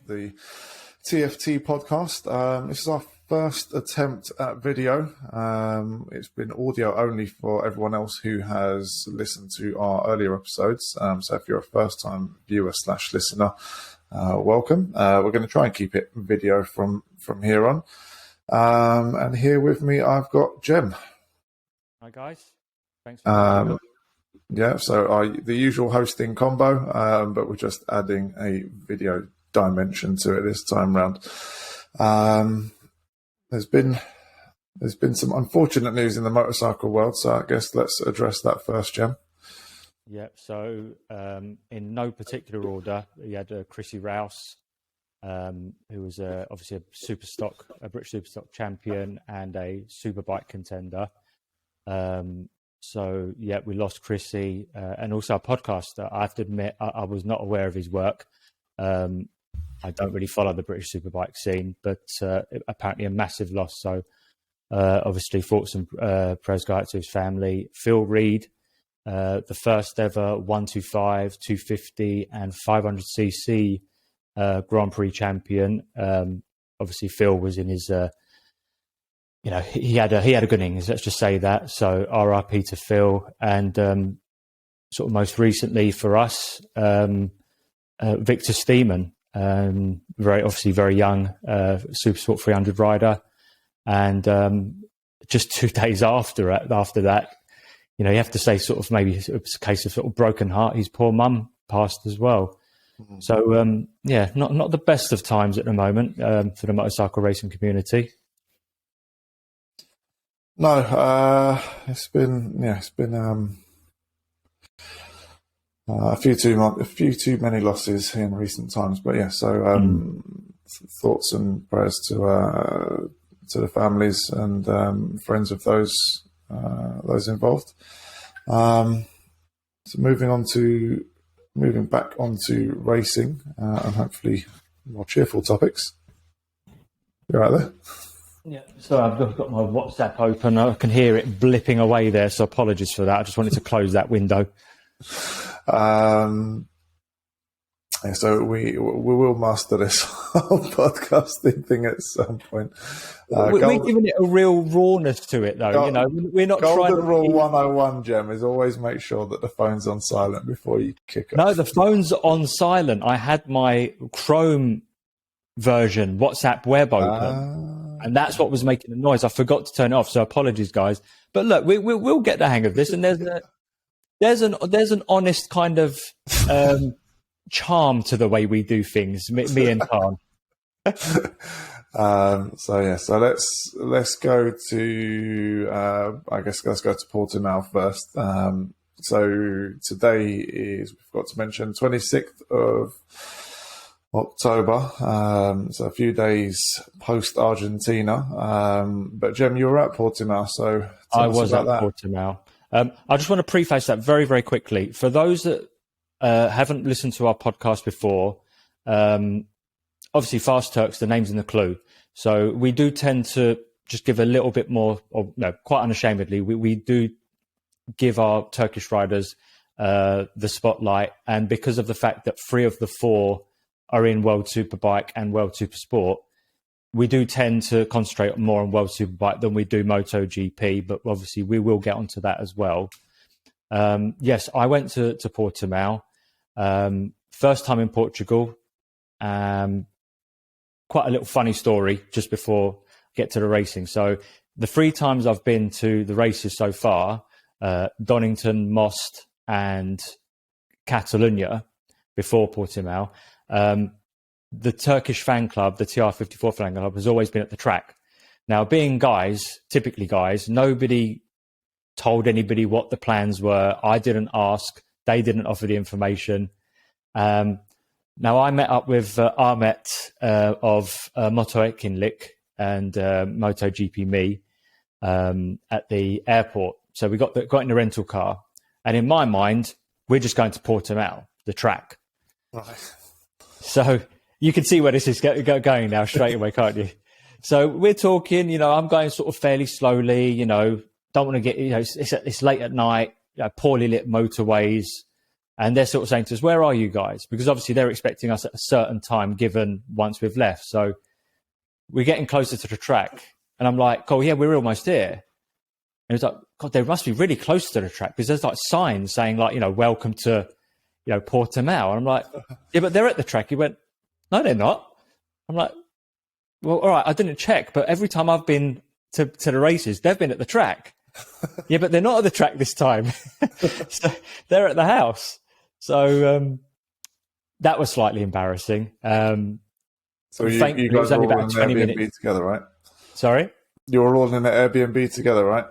the TFT podcast. This is our first attempt at video. It's been audio only for everyone else who has listened to our earlier episodes. So if you're a first-time viewer / listener, welcome. We're going to try and keep it video from here on. And here with me, I've got Jem. Hi guys, thanks for having me. Yeah, so the usual hosting combo, but we're just adding a video dimension to it this time round. There's been some unfortunate news in the motorcycle world, so I guess let's address that first, Jem. Yeah, so in no particular order, you had Chrissy Rouse, who was obviously a British Superstock champion and a Superbike contender. So yeah, we lost Chrissy, and also our podcaster. I have to admit, I was not aware of his work. I don't really follow the British Superbike scene, but apparently a massive loss. So obviously thoughts and prayers go out to his family. Phil Reed, the first ever 125, 250 and 500cc Grand Prix champion. Obviously Phil was in his, he had a good innings, let's just say that. So RIP to Phil. And sort of most recently for us, Victor Steeman, very young Supersport 300 rider. And just 2 days after that, you have to say sort of maybe it's a case of sort of broken heart. His poor mum passed as well. Mm-hmm. So not the best of times at the moment for the motorcycle racing community. No, it's been a few too many losses in recent times. But yeah, so thoughts and prayers to the families and friends of those involved. So moving back onto racing and hopefully more cheerful topics. You right there? Yeah, so I've got my WhatsApp open. I can hear it blipping away there, so apologies for that. I just wanted to close that window. So we will master this whole podcasting thing at some point. We're giving it a real rawness to it, though. We're not trying to. Golden rule 101, Jem, is always make sure that the phone's on silent before you kick it. No, the phone's on silent. I had my Chrome version WhatsApp web open. And that's what was making the noise. I forgot to turn it off, so apologies, guys. But look, we'll get the hang of this. And there's an honest kind of charm to the way we do things. Me and Khan. So let's go to let's go to Portimão first. So today is, we forgot to mention, 26th of October, so a few days post Argentina. But Jem, you were at Portimão, so I was at Portimão. I just want to preface that very, very quickly. For those that haven't listened to our podcast before, obviously Fast Turks, the name's in the clue. So we do tend to just give a little bit more, quite unashamedly, we do give our Turkish riders the spotlight. And because of the fact that 3 of the 4 are in World Superbike and World Supersport, we do tend to concentrate more on World Superbike than we do MotoGP, but obviously we will get onto that as well. Yes, I went to Portimão, first time in Portugal. Quite a little funny story just before I get to the racing. So the 3 times I've been to the races so far, Donington, Most and Catalunya before Portimão, the Turkish fan club, the TR54 fan club, has always been at the track. Now, being typically guys, nobody told anybody what the plans were. I didn't ask. They didn't offer the information. Now, I met up with Ahmet of Moto Etkinlik and MotoGP Me at the airport. So we got in the rental car. And in my mind, we're just going to Portimão, the track. Right. So you can see where this is going now straight away, can't you? So we're talking, I'm going sort of fairly slowly, don't want to get, it's late at night, poorly lit motorways. And they're sort of saying to us, where are you guys? Because obviously they're expecting us at a certain time given once we've left. So we're getting closer to the track. And I'm like, oh, yeah, we're almost here. And it's like, God, they must be really close to the track because there's like signs saying like, you know, welcome to, you know, Portimão. And I'm like, yeah, but they're at the track. He went, no, they're not. I'm like, well, all right, I didn't check. But every time I've been to the races, they've been at the track. Yeah, but they're not at the track this time. So they're at the house. So that was slightly embarrassing. So you guys it was were only all in about an 20 Airbnb minutes. together, right? Sorry? You were all in an Airbnb together, right?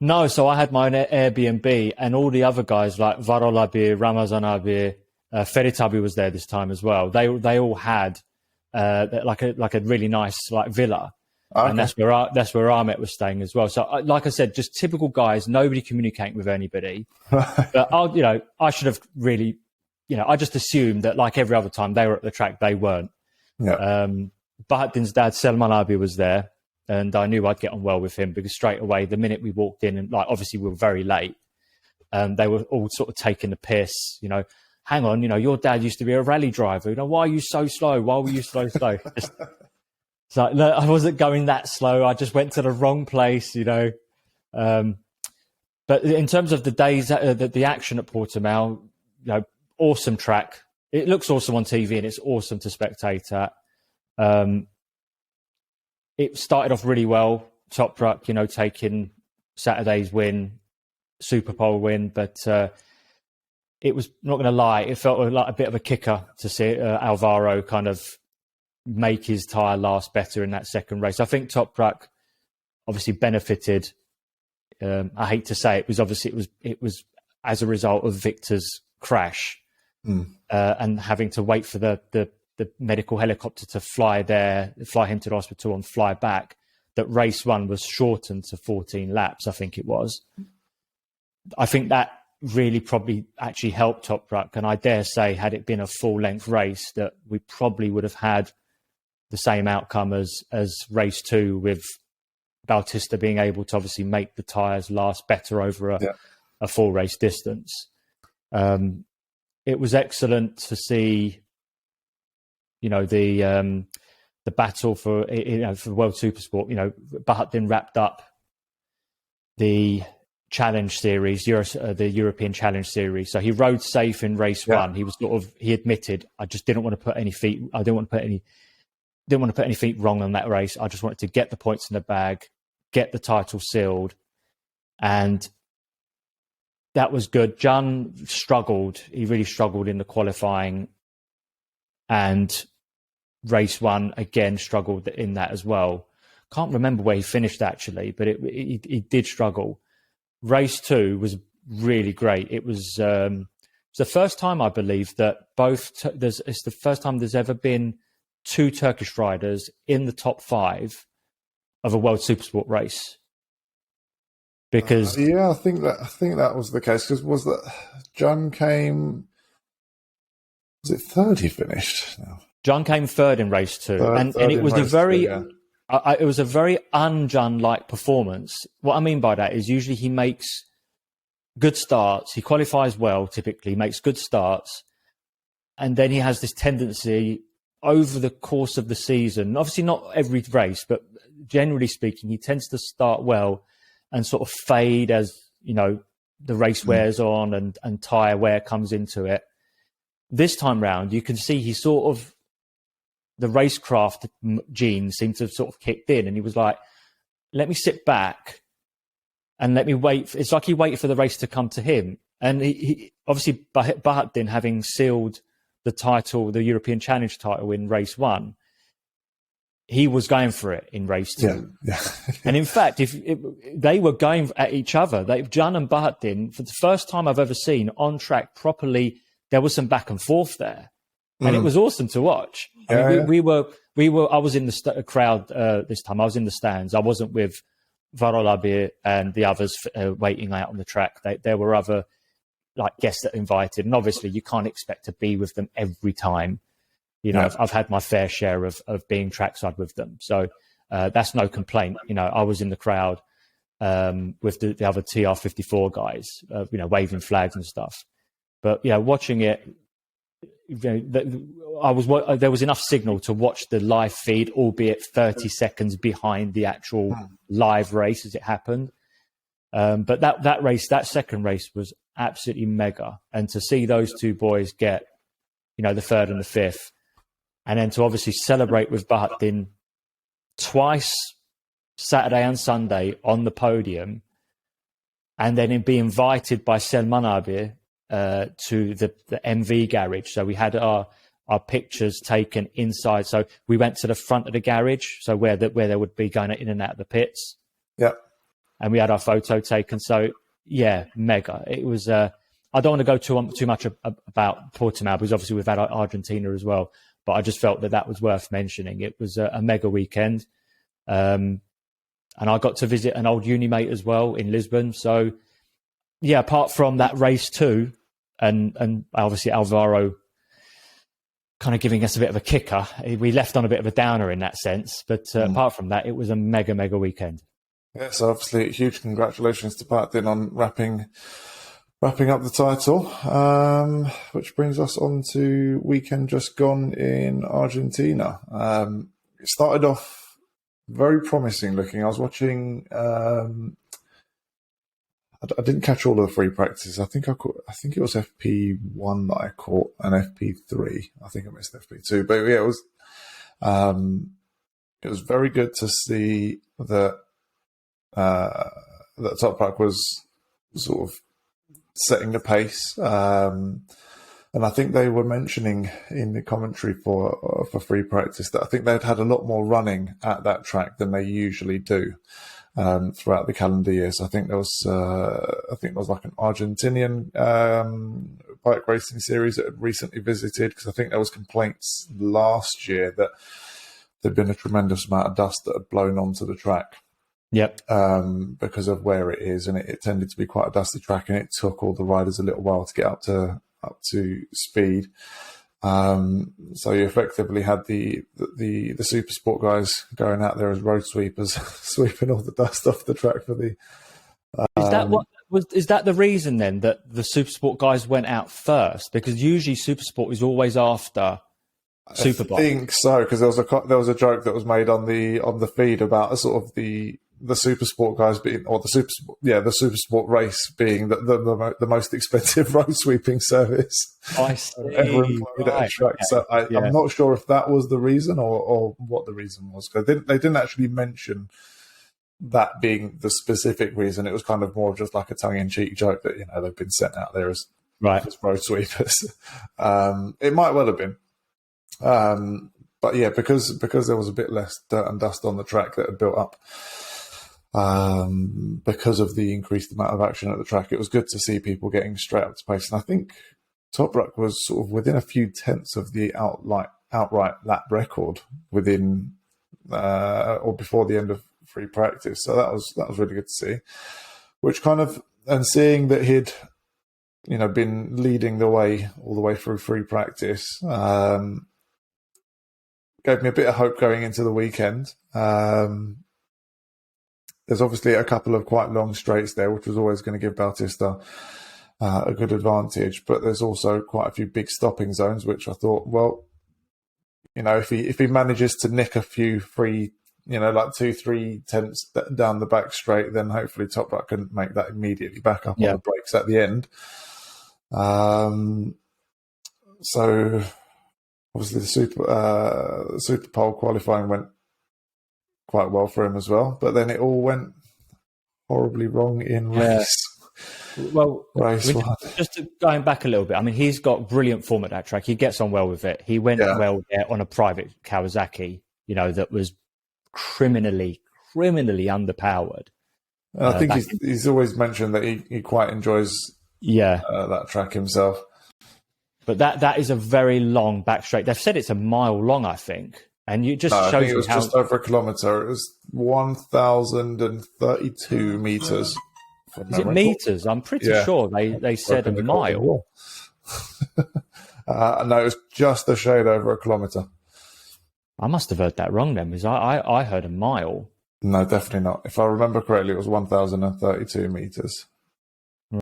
No, so I had my own Airbnb, and all the other guys like Varol abi, Ramazan abi, Ferit abi was there this time as well. They all had like a really nice like villa. Okay. And that's where Ahmet was staying as well. So, like I said, just typical guys, nobody communicating with anybody. But I should have really, I just assumed that like every other time they were at the track, they weren't. Yeah. Bahattin's dad, Selman Abi, was there, and I knew I'd get on well with him because straight away, the minute we walked in, and like obviously we were very late, they were all sort of taking the piss. Hang on, your dad used to be a rally driver. Why are you so slow? Why were you so slow? So no, I wasn't going that slow. I just went to the wrong place, But in terms of the days, the action at Portimão, awesome track. It looks awesome on TV and it's awesome to spectate at. It started off really well. Top Truck, taking Saturday's win, Super Pole win, but it was, not going to lie, it felt like a bit of a kicker to see Alvaro kind of make his tyre last better in that second race. I think Top Truck obviously benefited. I hate to say it was as a result of Victor's crash and having to wait for the medical helicopter to fly him to the hospital and fly back, that race one was shortened to 14 laps, I think it was. I think that really probably actually helped Top Truck, and I dare say had it been a full length race that we probably would have had the same outcome as race two, with Bautista being able to obviously make the tyres last better over a full race distance. It was excellent to see, the battle for World Supersport. Bahattin wrapped up the Challenge Series, the European Challenge Series. So he rode safe in race one. He was he admitted, I just didn't want to put any feet. I didn't want to put any feet wrong on that race. I just wanted to get the points in the bag, get the title sealed. And that was good. John struggled. He really struggled in the qualifying, and race one again struggled in that as well. Can't remember where he finished actually, but he did struggle. Race two was really great. It was the first time, I believe, that it's the first time there's ever been two Turkish riders in the top five of a World Supersport race. Because I think that was the case. Because was that John came? Was it third? He finished. No. John came third in race two, and it was it was a very un-John-like performance. What I mean by that is usually he makes good starts. He qualifies well, typically makes good starts, and then he has this tendency over the course of the season, obviously not every race, but generally speaking, he tends to start well and sort of fade as, the race wears on and tyre wear comes into it. This time round, you can see he sort of, the racecraft gene seemed to have sort of kicked in, and he was like, let me sit back and let me wait. It's like he waited for the race to come to him. And he obviously, Bahattin having sealed the title, the European Challenge title in race one, he was going for it in race two. Yeah. And in fact, they were going at each other, John and Bahattin, for the first time I've ever seen on track properly, there was some back and forth there. And it was awesome to watch. We were. I was in the crowd this time. I was in the stands. I wasn't with Varol Abi and the others waiting out on the track. There were other guests that invited, and obviously you can't expect to be with them every time. I've had my fair share of being trackside with them, so that's no complaint. I was in the crowd with the other TR54 guys, waving flags and stuff. But yeah, watching it, there was enough signal to watch the live feed, albeit 30 seconds behind the actual live race as it happened. But that second race was absolutely mega. And to see those two boys get, the third and the fifth, and then to obviously celebrate with Bahattin twice, Saturday and Sunday, on the podium, and then be invited by Selman abi to the MV garage. So we had our pictures taken inside. So we went to the front of the garage, so where they would be going in and out of the pits. Yeah. And we had our photo taken. So yeah, mega. It was. I don't want to go too much about Portimão, because obviously we've had Argentina as well. But I just felt that was worth mentioning. It was a mega weekend, and I got to visit an old uni mate as well in Lisbon. So yeah, apart from that race too, and obviously Alvaro kind of giving us a bit of a kicker, we left on a bit of a downer in that sense. But apart from that, it was a mega weekend. Yeah, so obviously huge congratulations to Bahattin on wrapping up the title, which brings us on to weekend just gone in Argentina. It started off very promising looking. I was watching. I didn't catch all of the free practices. I think it was FP1 that I caught, and FP3. I think I missed FP2, but yeah, it was very good to see that that Toprak was sort of setting the pace, and I think they were mentioning in the commentary for free practice that I think they'd had a lot more running at that track than they usually do throughout the calendar year. So I think there was like an Argentinian bike racing series that had recently visited, because I think there was complaints last year that there'd been a tremendous amount of dust that had blown onto the track. Yep. Because of where it is, and it tended to be quite a dusty track, and it took all the riders a little while to get up to speed. So you effectively had the super sport guys going out there as road sweepers, sweeping all the dust off the track for the. Is that the reason then that the super sport guys went out first? Because usually super sport is always after Superbike. I think so, because there was a joke that was made on the feed about a sort of the super sport guys being, or the super sport race being the most expensive road sweeping service I see. ever employed at a track. So I'm not sure if that was the reason or what the reason was. They didn't actually mention that being the specific reason. It was kind of more of just like a tongue in cheek joke that they've been sent out there as road sweepers. It might well have been. But yeah, because there was a bit less dirt and dust on the track that had built up because of the increased amount of action at the track, it was good to see people getting straight up to pace. And I think Toprak was sort of within a few tenths of the outright lap record within or before the end of free practice. So that was really good to see. Which kind of, and seeing that he'd been leading the way all the way through free practice, gave me a bit of hope going into the weekend. There's obviously a couple of quite long straights there, which was always going to give Bautista a good advantage. But there's also quite a few big stopping zones, which I thought, well, if he manages to nick a few free, like 2-3 tenths down the back straight, then hopefully Toprak can make that immediately back up on the brakes at the end. So obviously the super pole qualifying went quite well for him as well, but then it all went horribly wrong in race. Well, race one. Just going back a little bit, I mean, he's got brilliant form at that track. He gets on well with it. He went well there on a private Kawasaki, that was criminally underpowered. And I think he's always mentioned that he quite enjoys that track himself. But that is a very long back straight. They've said it's a mile long, I think. And you just shows I think it was just over a kilometre. It was 1,032 metres. Is it metres? I'm pretty sure they said a mile. No, it was just a shade over a kilometre. I must have heard that wrong then, because I heard a mile. No, definitely not. If I remember correctly, it was 1,032 metres.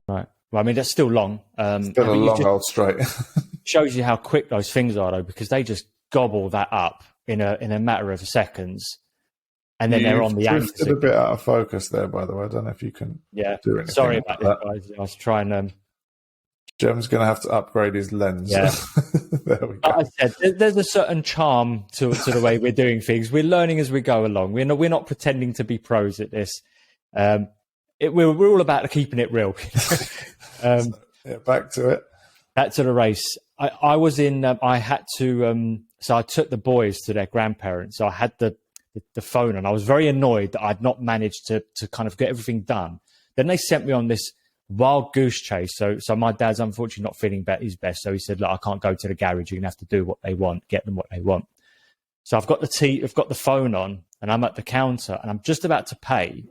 Right. Well, I mean, that's still long. Still a long old straight. Shows you how quick those things are, though, because they just gobble that up in a matter of seconds, and then they're on the axis. Drifted a bit out of focus there, by the way. I don't know if you can do anything. Sorry about that, guys. I was trying. Jem's going to have to upgrade his lens. Yeah. There we go. Like I said, there's a certain charm to the way we're doing things. We're learning as we go along. We're not pretending to be pros at this. We're all about keeping it real. Back to it. Back to the race. I was in. I had to. So I took the boys to their grandparents. So I had the phone, and I was very annoyed that I'd not managed to kind of get everything done. Then they sent me on this wild goose chase. So my dad's unfortunately not feeling his best. So he said, "Look, I can't go to the garage. You're gonna have to do what they want. Get them what they want." So I've got the phone on, and I'm at the counter, and I'm just about to pay,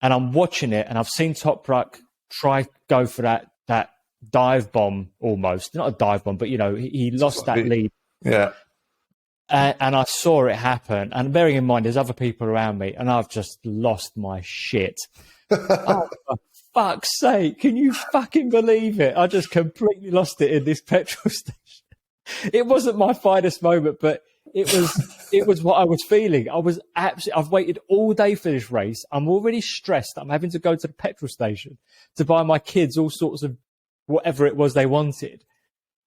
and I'm watching it, and I've seen Toprak go for that dive bomb, almost not a dive bomb, but he lost that lead. Yeah. And I saw it happen. And bearing in mind, there's other people around me, and I've just lost my shit. Oh, for fuck's sake. Can you fucking believe it? I just completely lost it in this petrol station. It wasn't my finest moment, but it was what I was feeling. I've waited all day for this race. I'm already stressed. I'm having to go to the petrol station to buy my kids all sorts of whatever it was they wanted.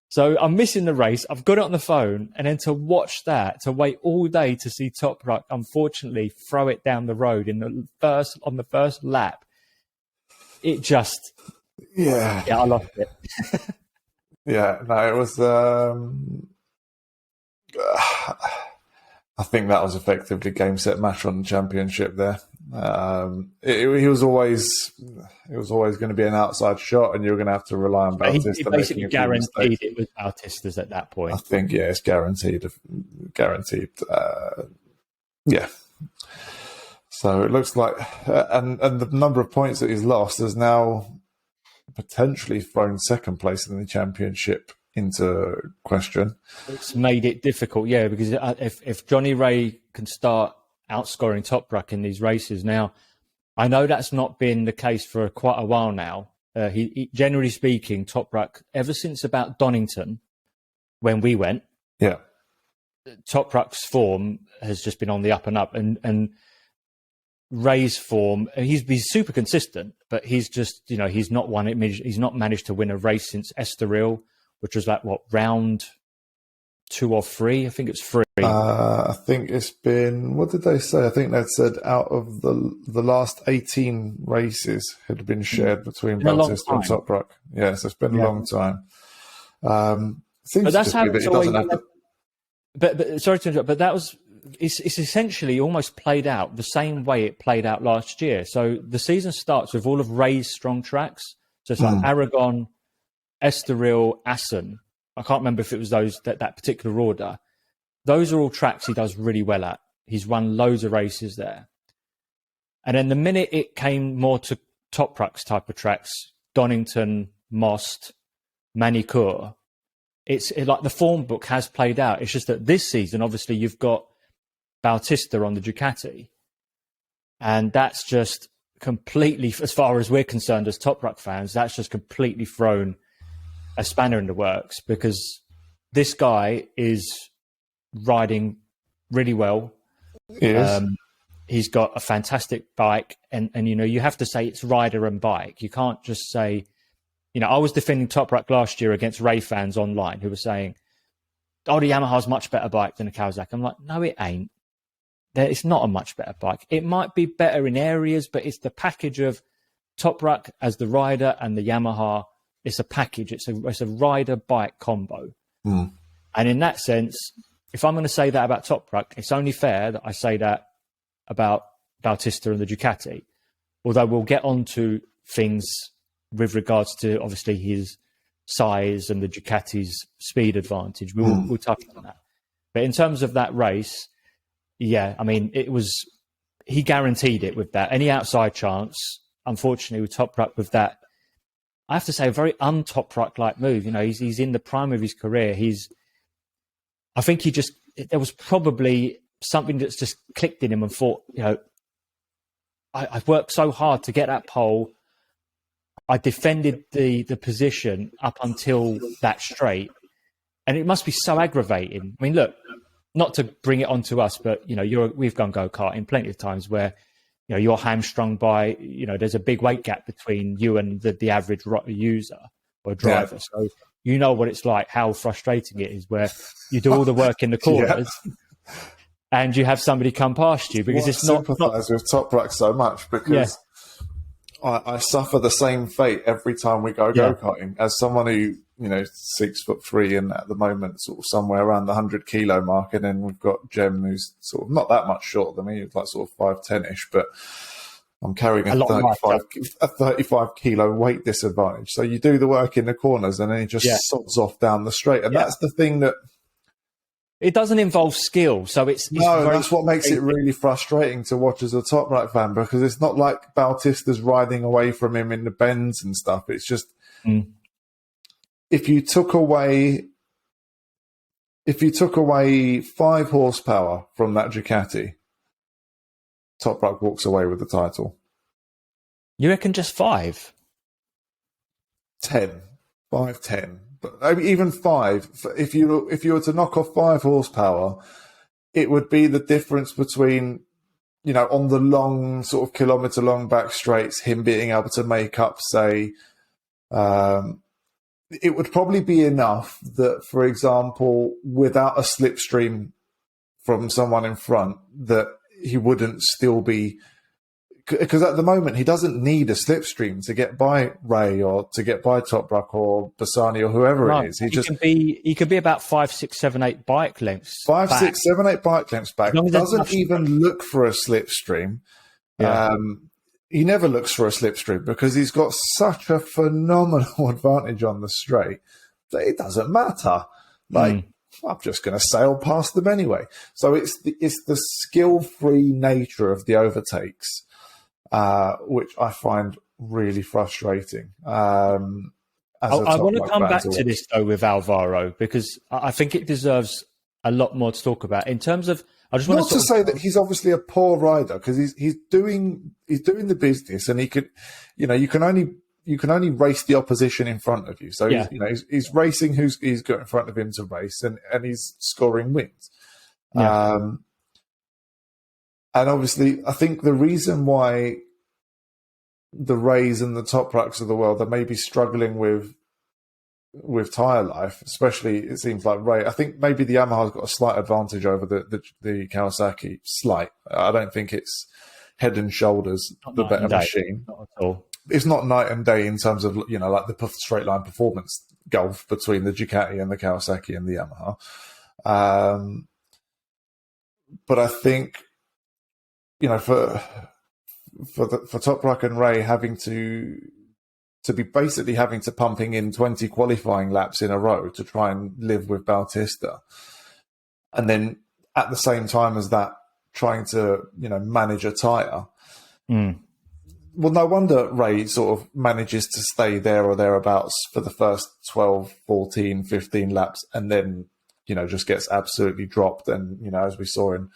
So I'm missing the race. I've got it on the phone, and then to watch that, to wait all day to see Toprak, unfortunately, throw it down the road on the first lap. It just, I lost it. Yeah, no, it was. I think that was effectively game, set, match on the championship there. It was always going to be an outside shot, and you were going to have to rely on Bautista. He basically guaranteed it was Bautista's at that point. I think, it's guaranteed. Yeah. So it looks like, and the number of points that he's lost has now potentially thrown second place in the championship into question. It's made it difficult, because if Johnny Ray can start outscoring Toprak in these races now, I know that's not been the case for quite a while now. He generally speaking, Toprak, ever since about Donington, when we went, Toprak's form has just been on the up and up, and Ray's form, he's super consistent, but he's just he's not managed to win a race since Estoril, which was like round 2 or 3? I think it's 3. I think it's been, what did they say? I think they said out of the last 18 races had been shared between Bautista and Toprak. Yes, it's been a long time. Seems that's how it doesn't have to... But sorry to interrupt, but it's essentially almost played out the same way it played out last year. So the season starts with all of Ray's strong tracks. So it's like Aragon, Estoril, Assen. I can't remember if it was that particular order. Those are all tracks he does really well at. He's won loads of races there. And then the minute it came more to Toprak's type of tracks, Donington, Most, Manicourt, it's like the form book has played out. It's just that this season, obviously, you've got Bautista on the Ducati. And that's just completely, as far as we're concerned as Toprak fans, that's just completely thrown a spanner in the works, because this guy is riding really well. He's got a fantastic bike, and you have to say it's rider and bike. You can't just say, I was defending Toprak last year against Ray fans online who were saying, "Oh, the Yamaha's much better bike than the Kawasaki." I'm like, no, it ain't. It's not a much better bike. It might be better in areas, but it's the package of Toprak as the rider and the Yamaha. It's a package. It's a rider-bike combo. And in that sense, if I'm going to say that about Toprak, it's only fair that I say that about Bautista and the Ducati. Although we'll get on to things with regards to, obviously, his size and the Ducati's speed advantage. We'll touch on that. But in terms of that race, I mean, he guaranteed it with that. Any outside chance, unfortunately, with Toprak with that, I have to say, a very un-Toprak-like move. He's in the prime of his career. I think there was probably something that's just clicked in him and thought, I've worked so hard to get that pole. I defended the position up until that straight, and it must be so aggravating. I mean, look, not to bring it onto us, but we've gone go-karting plenty of times where you're hamstrung by there's a big weight gap between you and the average user or driver. So you know what it's like, how frustrating it is, where you do all the work in the corners. And you have somebody come past you because it's not. I sympathise with Toprak so much because I suffer the same fate every time we go go-karting. As someone who 6'3" and at the moment sort of somewhere around the 100-kilo mark, and then we've got Jem who's sort of not that much shorter than me, he's like sort of 5'10"-ish, but I'm carrying a 35-kilo weight disadvantage. So you do the work in the corners and then he just sods off down the straight, and that's the thing that. It doesn't involve skill, so it's that's what makes it really frustrating to watch as a Toprak fan, because it's not like Bautista's riding away from him in the bends and stuff. It's just if you took away 5 horsepower from that Ducati, Toprak walks away with the title. You reckon just 5? 10. 5, 10. But even 5. If you were to knock off 5 horsepower, it would be the difference between, on the long sort of kilometre-long back straights, him being able to make up, say, it would probably be enough that, for example, without a slipstream from someone in front, that he wouldn't still be. Because at the moment, he doesn't need a slipstream to get by Ray or to get by Toprak or Bassani or whoever it is. He could be about 5, 6, 7, 8 bike lengths. 5, 6, 7, 8 bike lengths back. Doesn't even look for a slipstream. Yeah. He never looks for a slipstream because he's got such a phenomenal advantage on the straight that it doesn't matter. I'm just going to sail past them anyway. So it's the skill-free nature of the overtakes. Which I find really frustrating. I want to come back to this, though, with Alvaro, because I think it deserves a lot more to talk about. In terms of, I just want not to say that he's obviously a poor rider, because he's doing the business, and he could, you can only race the opposition in front of you. So he's racing who's he's got in front of him to race, and he's scoring wins. Yeah. And obviously, I think the reason why the Rays and the Topraks of the world are maybe struggling with tyre life, especially it seems like Ray. I think maybe the Yamaha's got a slight advantage over the Kawasaki. Slight. I don't think it's head and shoulders the better machine. Not at all. It's not night and day in terms of like the straight line performance gulf between the Ducati and the Kawasaki and the Yamaha. But I think. For Toprak and Ray having to be basically having to pumping in 20 qualifying laps in a row to try and live with Bautista, and then at the same time as that trying to manage a tyre. Well, no wonder Ray sort of manages to stay there or thereabouts for the first 12, 14, 15 laps, and then just gets absolutely dropped. And as we saw in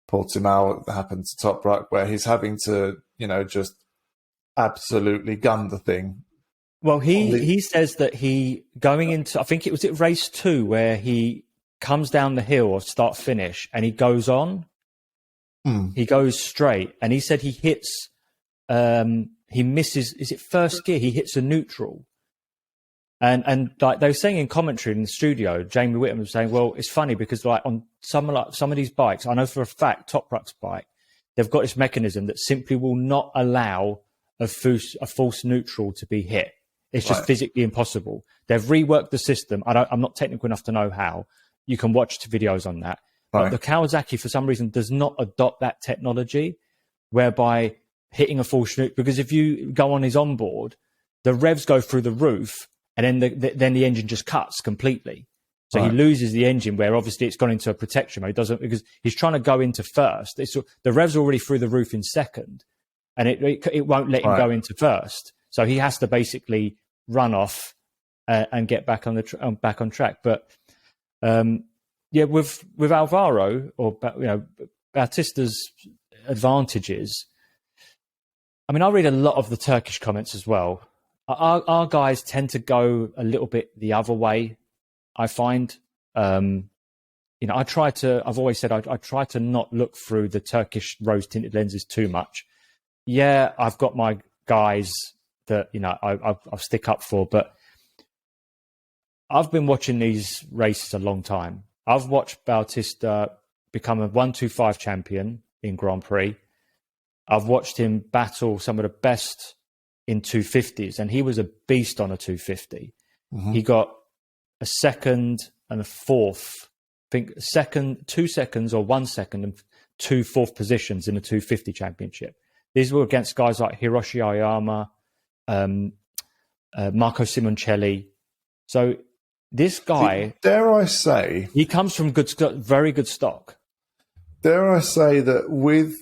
Portimão, that happened to Toprak, where he's having to, just absolutely gun the thing. Well, he says that going into, I think it was at race 2, where he comes down the hill or start finish, and he goes on. He goes straight, and he said he hits, he misses. Is it first gear? He hits a neutral. And like they were saying in commentary in the studio, Jamie Whittam was saying, well, it's funny because like on some of these bikes, I know for a fact Toprak's bike, they've got this mechanism that simply will not allow a false neutral to be hit. It's just physically impossible. They've reworked the system. I'm not technical enough to know how. You can watch the videos on that. But the Kawasaki, for some reason, does not adopt that technology, whereby hitting a false neutral, because if you go on his onboard, the revs go through the roof. And then the engine just cuts completely. So he loses the engine, where obviously it's gone into a protection mode. He doesn't, because he's trying to go into first. The rev's already through the roof in second, and it won't let him go into first. So he has to basically run off and get back on back on track. But with Alvaro or Bautista's advantages, I mean, I read a lot of the Turkish comments as well. our guys tend to go a little bit the other way, I find. I've always said I try to not look through the Turkish rose-tinted lenses too much. Yeah, I've got my guys that, I'll stick up for, but I've been watching these races a long time. I've watched Bautista become a 125 champion in Grand Prix. I've watched him battle some of the best in 250s, and he was a beast on a 250. Mm-hmm. He got a second and a fourth, I think 2 seconds or 1 second and 2 fourth positions in the 250 championship. These were against guys like Hiroshi Aoyama, Marco Simoncelli. So this guy, dare I say, he comes from very good stock. Dare I say that with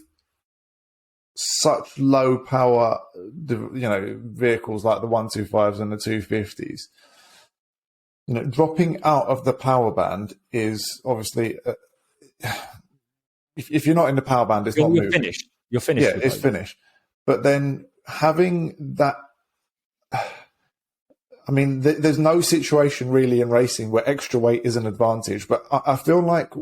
such low power, vehicles like the 125s and the 250s, dropping out of the power band is obviously, if you're not in the power band, it's not moving. Finished. You're finished. Yeah, it's finished. But then having that, I mean, there's no situation really in racing where extra weight is an advantage. But I feel like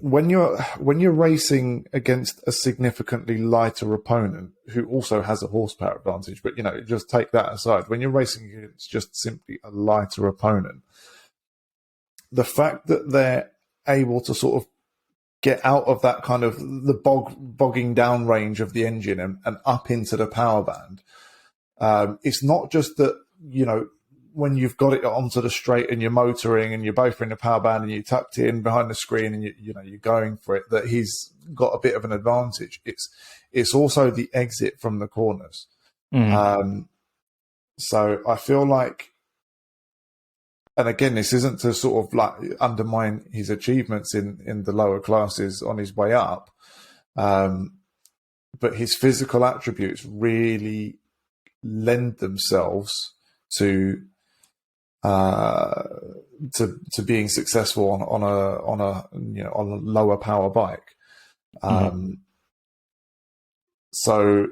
when you're racing against a significantly lighter opponent who also has a horsepower advantage, but just take that aside. When you're racing against just simply a lighter opponent, the fact that they're able to sort of get out of that kind of the bogging down range of the engine and up into the power band. It's not just that, when you've got it onto the straight and you're motoring and you're both in the power band and you're tucked in behind the screen and you're going for it, that he's got a bit of an advantage. It's also the exit from the corners. So I feel like, and again, this isn't to sort of like undermine his achievements in the lower classes on his way up, but his physical attributes really lend themselves to being successful on a lower power bike. So,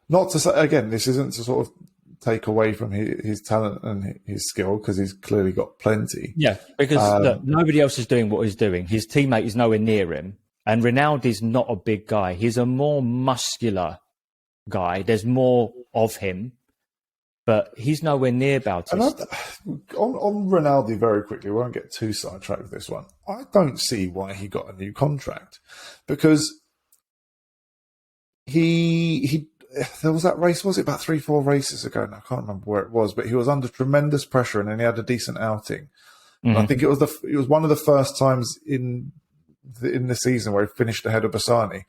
not to say, again, this isn't to sort of take away from his talent and his skill, because he's clearly got plenty. Yeah, because look, nobody else is doing what he's doing. His teammate is nowhere near him, and Rinaldi's not a big guy. He's a more muscular guy. There's more of him, but he's nowhere near Bautista. On Rinaldi, very quickly, we won't get too sidetracked with this one. I don't see why he got a new contract, because there was that race, was it about 3-4 races ago? And I can't remember where it was, but he was under tremendous pressure and then he had a decent outing. Mm-hmm. I think it was one of the first times in the season where he finished ahead of Bassani.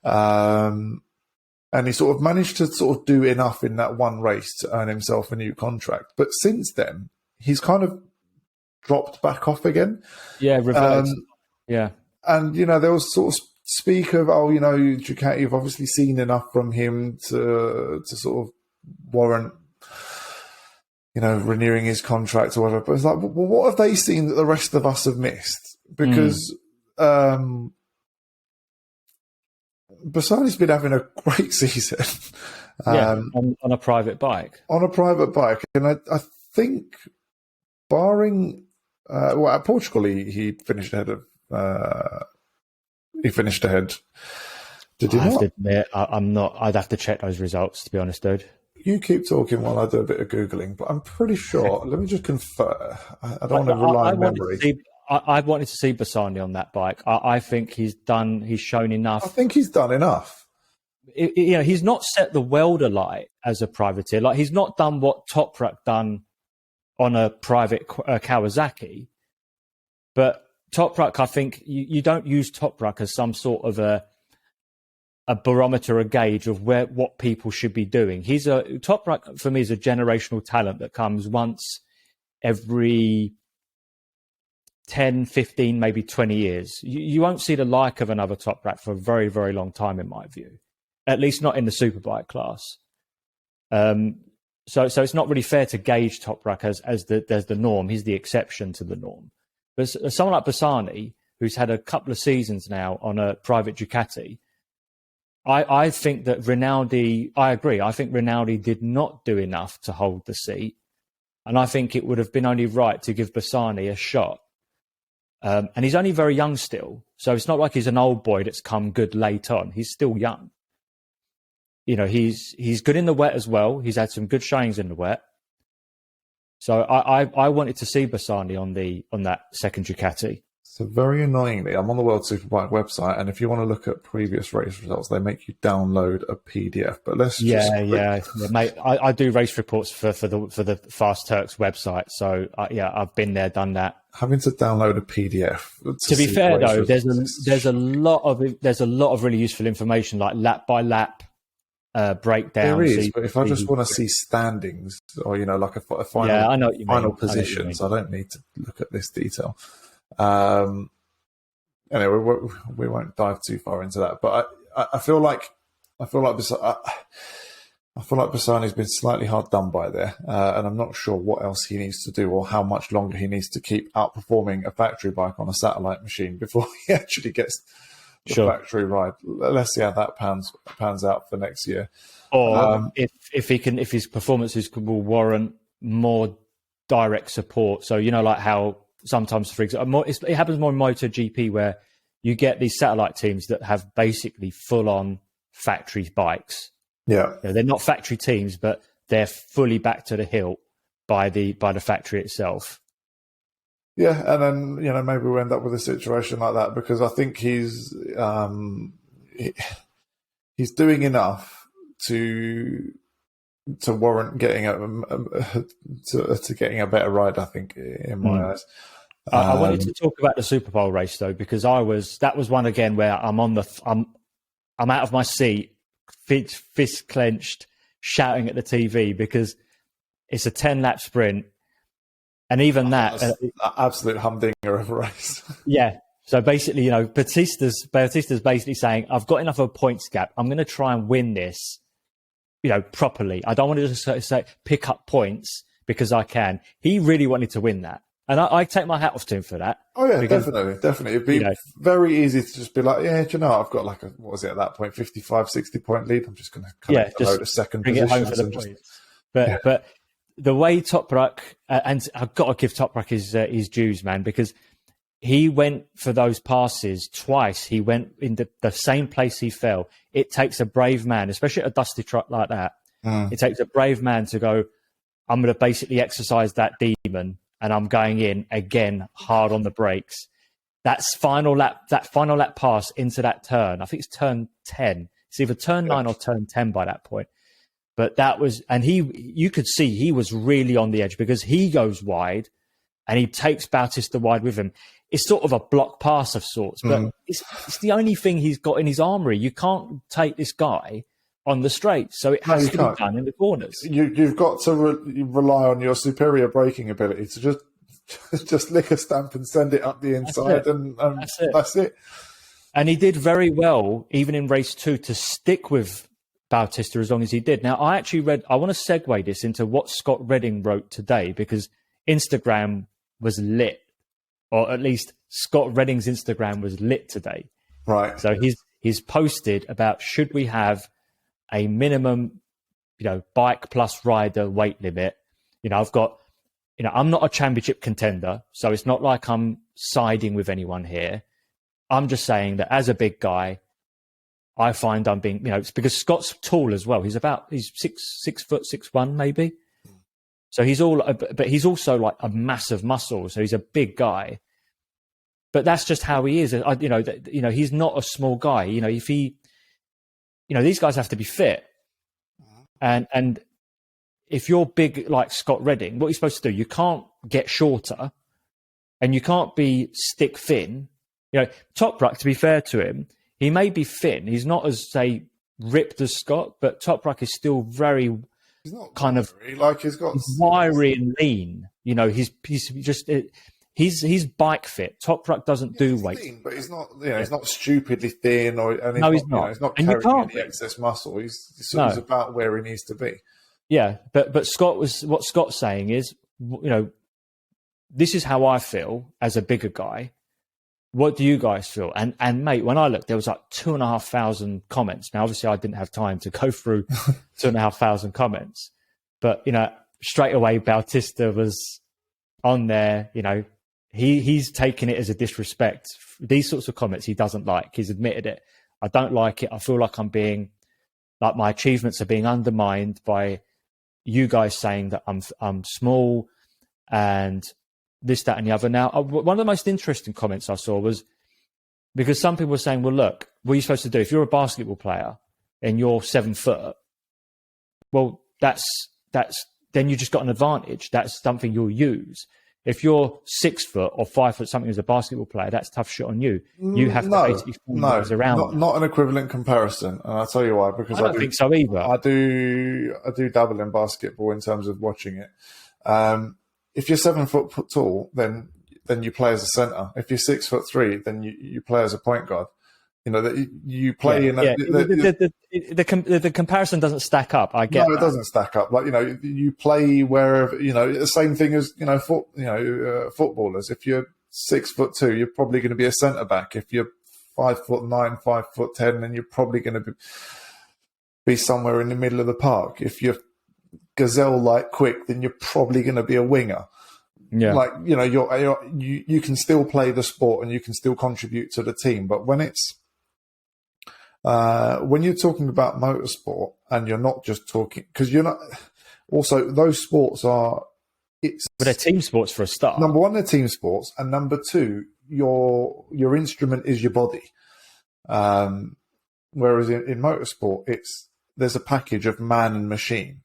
And he sort of managed to sort of do enough in that one race to earn himself a new contract. But since then, he's kind of dropped back off again. Yeah, reversed. Yeah. And, there was sort of speak of, Ducati have obviously seen enough from him to sort of warrant, renewing his contract or whatever. But it's like, well, what have they seen that the rest of us have missed? Because Bassani's been having a great season. On a private bike. On a private bike. And I think, barring... at Portugal, he finished ahead of... He finished ahead. Did he not? I have to admit, I'm not. I'd have to check those results, to be honest, dude. You keep talking while I do a bit of Googling, but I'm pretty sure. Let me just confer. I don't want to rely on memory. I wanted to see Bassani on that bike. I think he's shown enough. I think he's done enough. He's not set the world alight as a privateer. Like, he's not done what Toprak done on a private Kawasaki, but Toprak, I think you don't use Toprak as some sort of a barometer, a gauge of what people should be doing. Toprak for me is a generational talent that comes once every 10, 15, maybe 20 years. You won't see the like of another Toprak for a very, very long time, in my view. At least not in the superbike class. So it's not really fair to gauge Toprak as the norm. He's the exception to the norm. But someone like Bassani, who's had a couple of seasons now on a private Ducati, I think that Rinaldi, I agree. I think Rinaldi did not do enough to hold the seat. And I think it would have been only right to give Bassani a shot. And he's only very young still. So it's not like he's an old boy that's come good late on. He's still young. You know, he's good in the wet as well. He's had some good showings in the wet. So I wanted to see Bassani on that second Ducati. So very annoyingly, I'm on the World Superbike website, and if you want to look at previous race results, they make you download a PDF. But let's yeah, mate. I do race reports for the Fast Turks website, so I've been there, done that. Having to download a PDF. To be fair, though, there's a lot of really useful information, like lap by lap breakdown. There is, but if I just want to see standings or like a final, I know what you mean. Final positions, I don't need to look at this detail. Anyway, we won't dive too far into that, but I feel like Bassani's been slightly hard done by there, and I'm not sure what else he needs to do or how much longer he needs to keep outperforming a factory bike on a satellite machine before he actually gets the factory ride. Let's see how that pans out for next year. Or if his performances will warrant more direct support. So like how sometimes, for example, it happens more in MotoGP where you get these satellite teams that have basically full-on factory bikes. Yeah, they're not factory teams, but they're fully back to the hilt by the factory itself. Yeah, and then maybe we end up with a situation like that because I think he's doing enough to warrant getting getting a better ride. I think in my eyes. I wanted to talk about the Super Bowl race though, because that was one again where I'm out of my seat, fist clenched, shouting at the TV because it's a 10-lap sprint, and even that absolute humdinger of a race. Yeah. So basically, Batista's basically saying, "I've got enough of a points gap. I'm going to try and win this, properly. I don't want to just say pick up points because I can." He really wanted to win that. And I take my hat off to him for that. Oh, yeah, definitely. It'd be very easy to just be like, I've got like what was it at that point, 55, 60-point lead. I'm just going to load a second position. Bring it home for the points. But the way Toprak, and I've got to give Toprak his dues, man, because he went for those passes twice. He went in the same place he fell. It takes a brave man, especially at a dusty track like that. It takes a brave man to go, I'm going to basically exercise that demon. And I'm going in again hard on the brakes. That final lap pass into that turn, I think it's turn 10. It's either turn 9 or turn 10 by that point. But that was, and you could see he was really on the edge because he goes wide and he takes Bautista wide with him. It's sort of a block pass of sorts, but it's the only thing he's got in his armory. You can't take this guy on the straight, so it has to be done in the corners. You've got to rely on your superior braking ability to just lick a stamp and send it up the inside, and that's it. And he did very well, even in race 2, to stick with Bautista as long as he did. Now, I want to segue this into what Scott Redding wrote today, because Instagram was lit, or at least Scott Redding's Instagram was lit today. Right. So he's posted about, should we have a minimum, bike plus rider weight limit? I've got, I'm not a championship contender, so it's not like I'm siding with anyone here. I'm just saying that as a big guy, I find I'm being, it's because Scott's tall as well. He's 6'6", maybe. So but he's also like a massive muscle. So he's a big guy, but that's just how he is. He's not a small guy. If he, these guys have to be fit. And if you're big like Scott Redding, what are you supposed to do? You can't get shorter and you can't be stick thin. Toprak, to be fair to him, he may be thin. He's not as, say, ripped as Scott, but Toprak is still very he's not kind wiry, of he's got wiry and lean. He's just... He's bike fit. Toprak doesn't do weight, lean, but he's not. He's not stupidly thin, he's not. He's not carrying any excess muscle. He's about where he needs to be. Yeah, but what Scott's saying is, this is how I feel as a bigger guy. what do you guys feel? And mate, when I looked, there was like 2,500 comments. Now, obviously, I didn't have time to go through 2,500 comments, but straight away, Bautista was on there. He's taking it as a disrespect. These sorts of comments he doesn't like. He's admitted it. I don't like it. I feel like my achievements are being undermined by you guys saying that I'm small and this, that, and the other. Now, one of the most interesting comments I saw was because some people were saying, well, look, what are you supposed to do? If you're a basketball player and you're 7 foot, well, then you just got an advantage. That's something you'll use. If you're 6 foot or 5 foot something as a basketball player, that's tough shit on you. You have to basically form around. Not an equivalent comparison, and I'll tell you why. Because I don't think so either. I do dabble in basketball in terms of watching it. If you're 7 foot tall, then you play as a center. If you're 6'3", then you play as a point guard. That you play in. The comparison doesn't stack up. I get. No, it doesn't stack up. Like you play wherever. The same thing as footballers. If you're 6'2", you're probably going to be a centre back. If you're 5'9", 5'10", then you're probably going to be somewhere in the middle of the park. If you're gazelle-like quick, then you're probably going to be a winger. Yeah, you can still play the sport and you can still contribute to the team, but when you're talking about motorsport and you're not just talking, because you're not, also those sports but they're team sports for a start. Number one, they're team sports, and number two, your instrument is your body. Whereas in motorsport, there's a package of man and machine.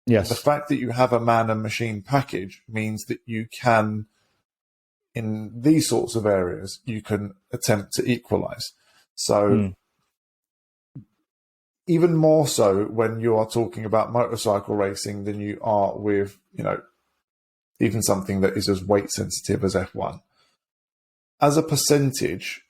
Yes. The fact that you have a man and machine package means that you can, in these sorts of areas, you can attempt to equalize. So even more so when you are talking about motorcycle racing than you are with, even something that is as weight sensitive as F1. As a percentage,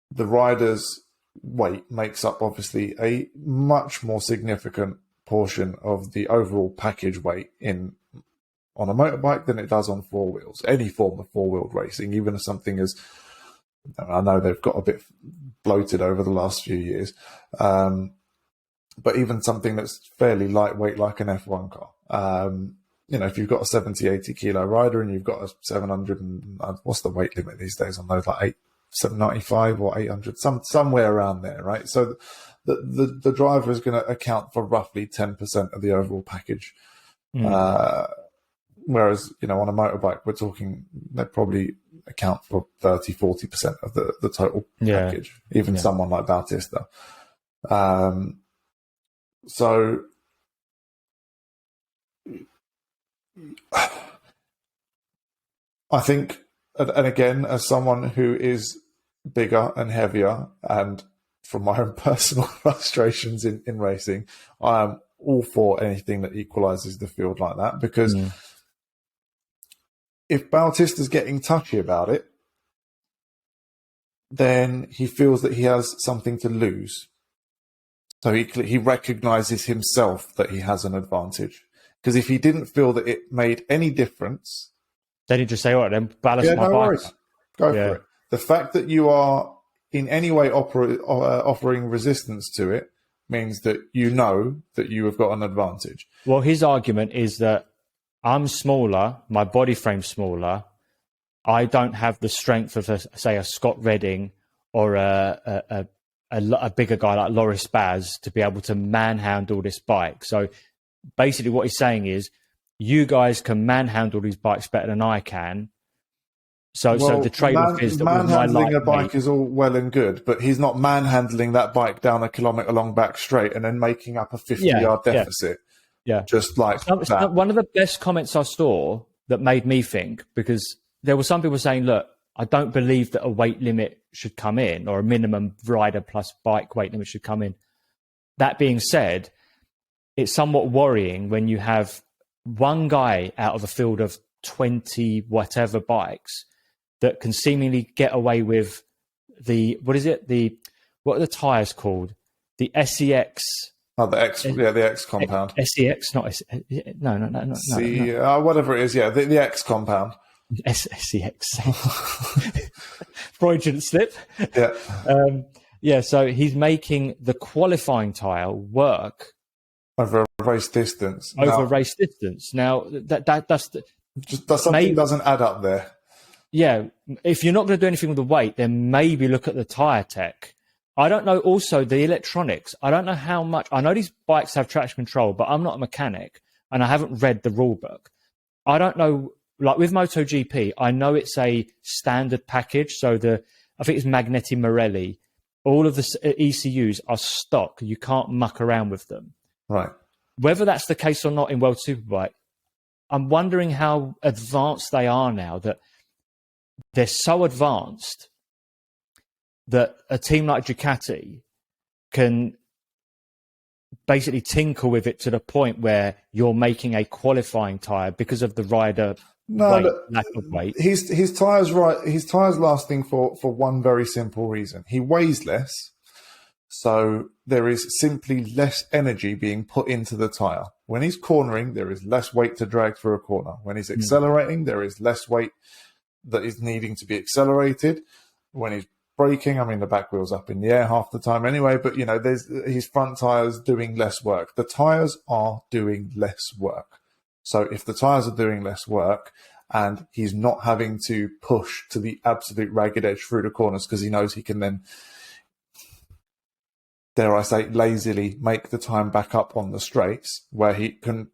the rider's weight makes up obviously a much more significant portion of the overall package weight on a motorbike than it does on four wheels. Any form of four-wheeled racing, even if something as, I know they've got a bit bloated over the last few years, but even something that's fairly lightweight like an F1 car. If you've got a 70, 80 kilo rider and you've got a 700, what's the weight limit these days on those, like 795 or 800, somewhere around there, right? So the driver is going to account for roughly 10% of the overall package. Whereas, on a motorbike, we're talking, they probably account for 30, 40% of the total package, even someone like Bautista. So I think, and again, as someone who is bigger and heavier, and from my own personal frustrations in racing, I am all for anything that equalizes the field like that, because if Bautista's getting touchy about it, then he feels that he has something to lose. So he recognizes himself that he has an advantage. Because if he didn't feel that it made any difference, then he'd just say, all right, then ballast my bike. Worries. Go for it. The fact that you are in any way offering resistance to it means that you know that you have got an advantage. Well, his argument is that I'm smaller, my body frame's smaller, I don't have the strength of, say, a Scott Redding or a bigger guy like Loris Baz to be able to manhandle this bike. So basically what he's saying is, you guys can manhandle these bikes better than I can. So the trade-off is that manhandling a bike is all well and good, but he's not manhandling that bike down a kilometre-long back straight and then making up a 50-yard deficit. Yeah, just like that. One of the best comments I saw that made me think, because there were some people saying, look, I don't believe that a weight limit should come in, or a minimum rider plus bike weight limit should come in. That being said, it's somewhat worrying when you have one guy out of a field of 20 whatever bikes that can seemingly get away with what are the tyres called? The SEX. Oh, the X compound. SEX, not no. Whatever it is, the X compound. SEX. Freudian slip. Yeah. So he's making the qualifying tyre work over a race distance. Race distance. Now that's something doesn't add up there. Yeah, if you're not going to do anything with the weight, then maybe look at the tyre tech. I don't know. Also, the electronics. I don't know how much. I know these bikes have traction control, but I'm not a mechanic and I haven't read the rule book. I don't know. Like with MotoGP, I know it's a standard package. So I think it's Magneti Marelli. All of the ECUs are stock. You can't muck around with them. Right. Whether that's the case or not in World Superbike, I'm wondering how advanced they are now, that they're so advanced that a team like Ducati can basically tinker with it to the point where you're making a qualifying tyre because of the rider lack of weight. His tyres lasting for one very simple reason. He weighs less, so there is simply less energy being put into the tyre. When he's cornering, there is less weight to drag through a corner. When he's accelerating, there is less weight that is needing to be accelerated. When he's braking, I mean, the back wheel's up in the air half the time anyway, but there's his front tyres doing less work. The tyres are doing less work. So if the tyres are doing less work and he's not having to push to the absolute ragged edge through the corners because he knows he can then, dare I say, lazily make the time back up on the straights, where he can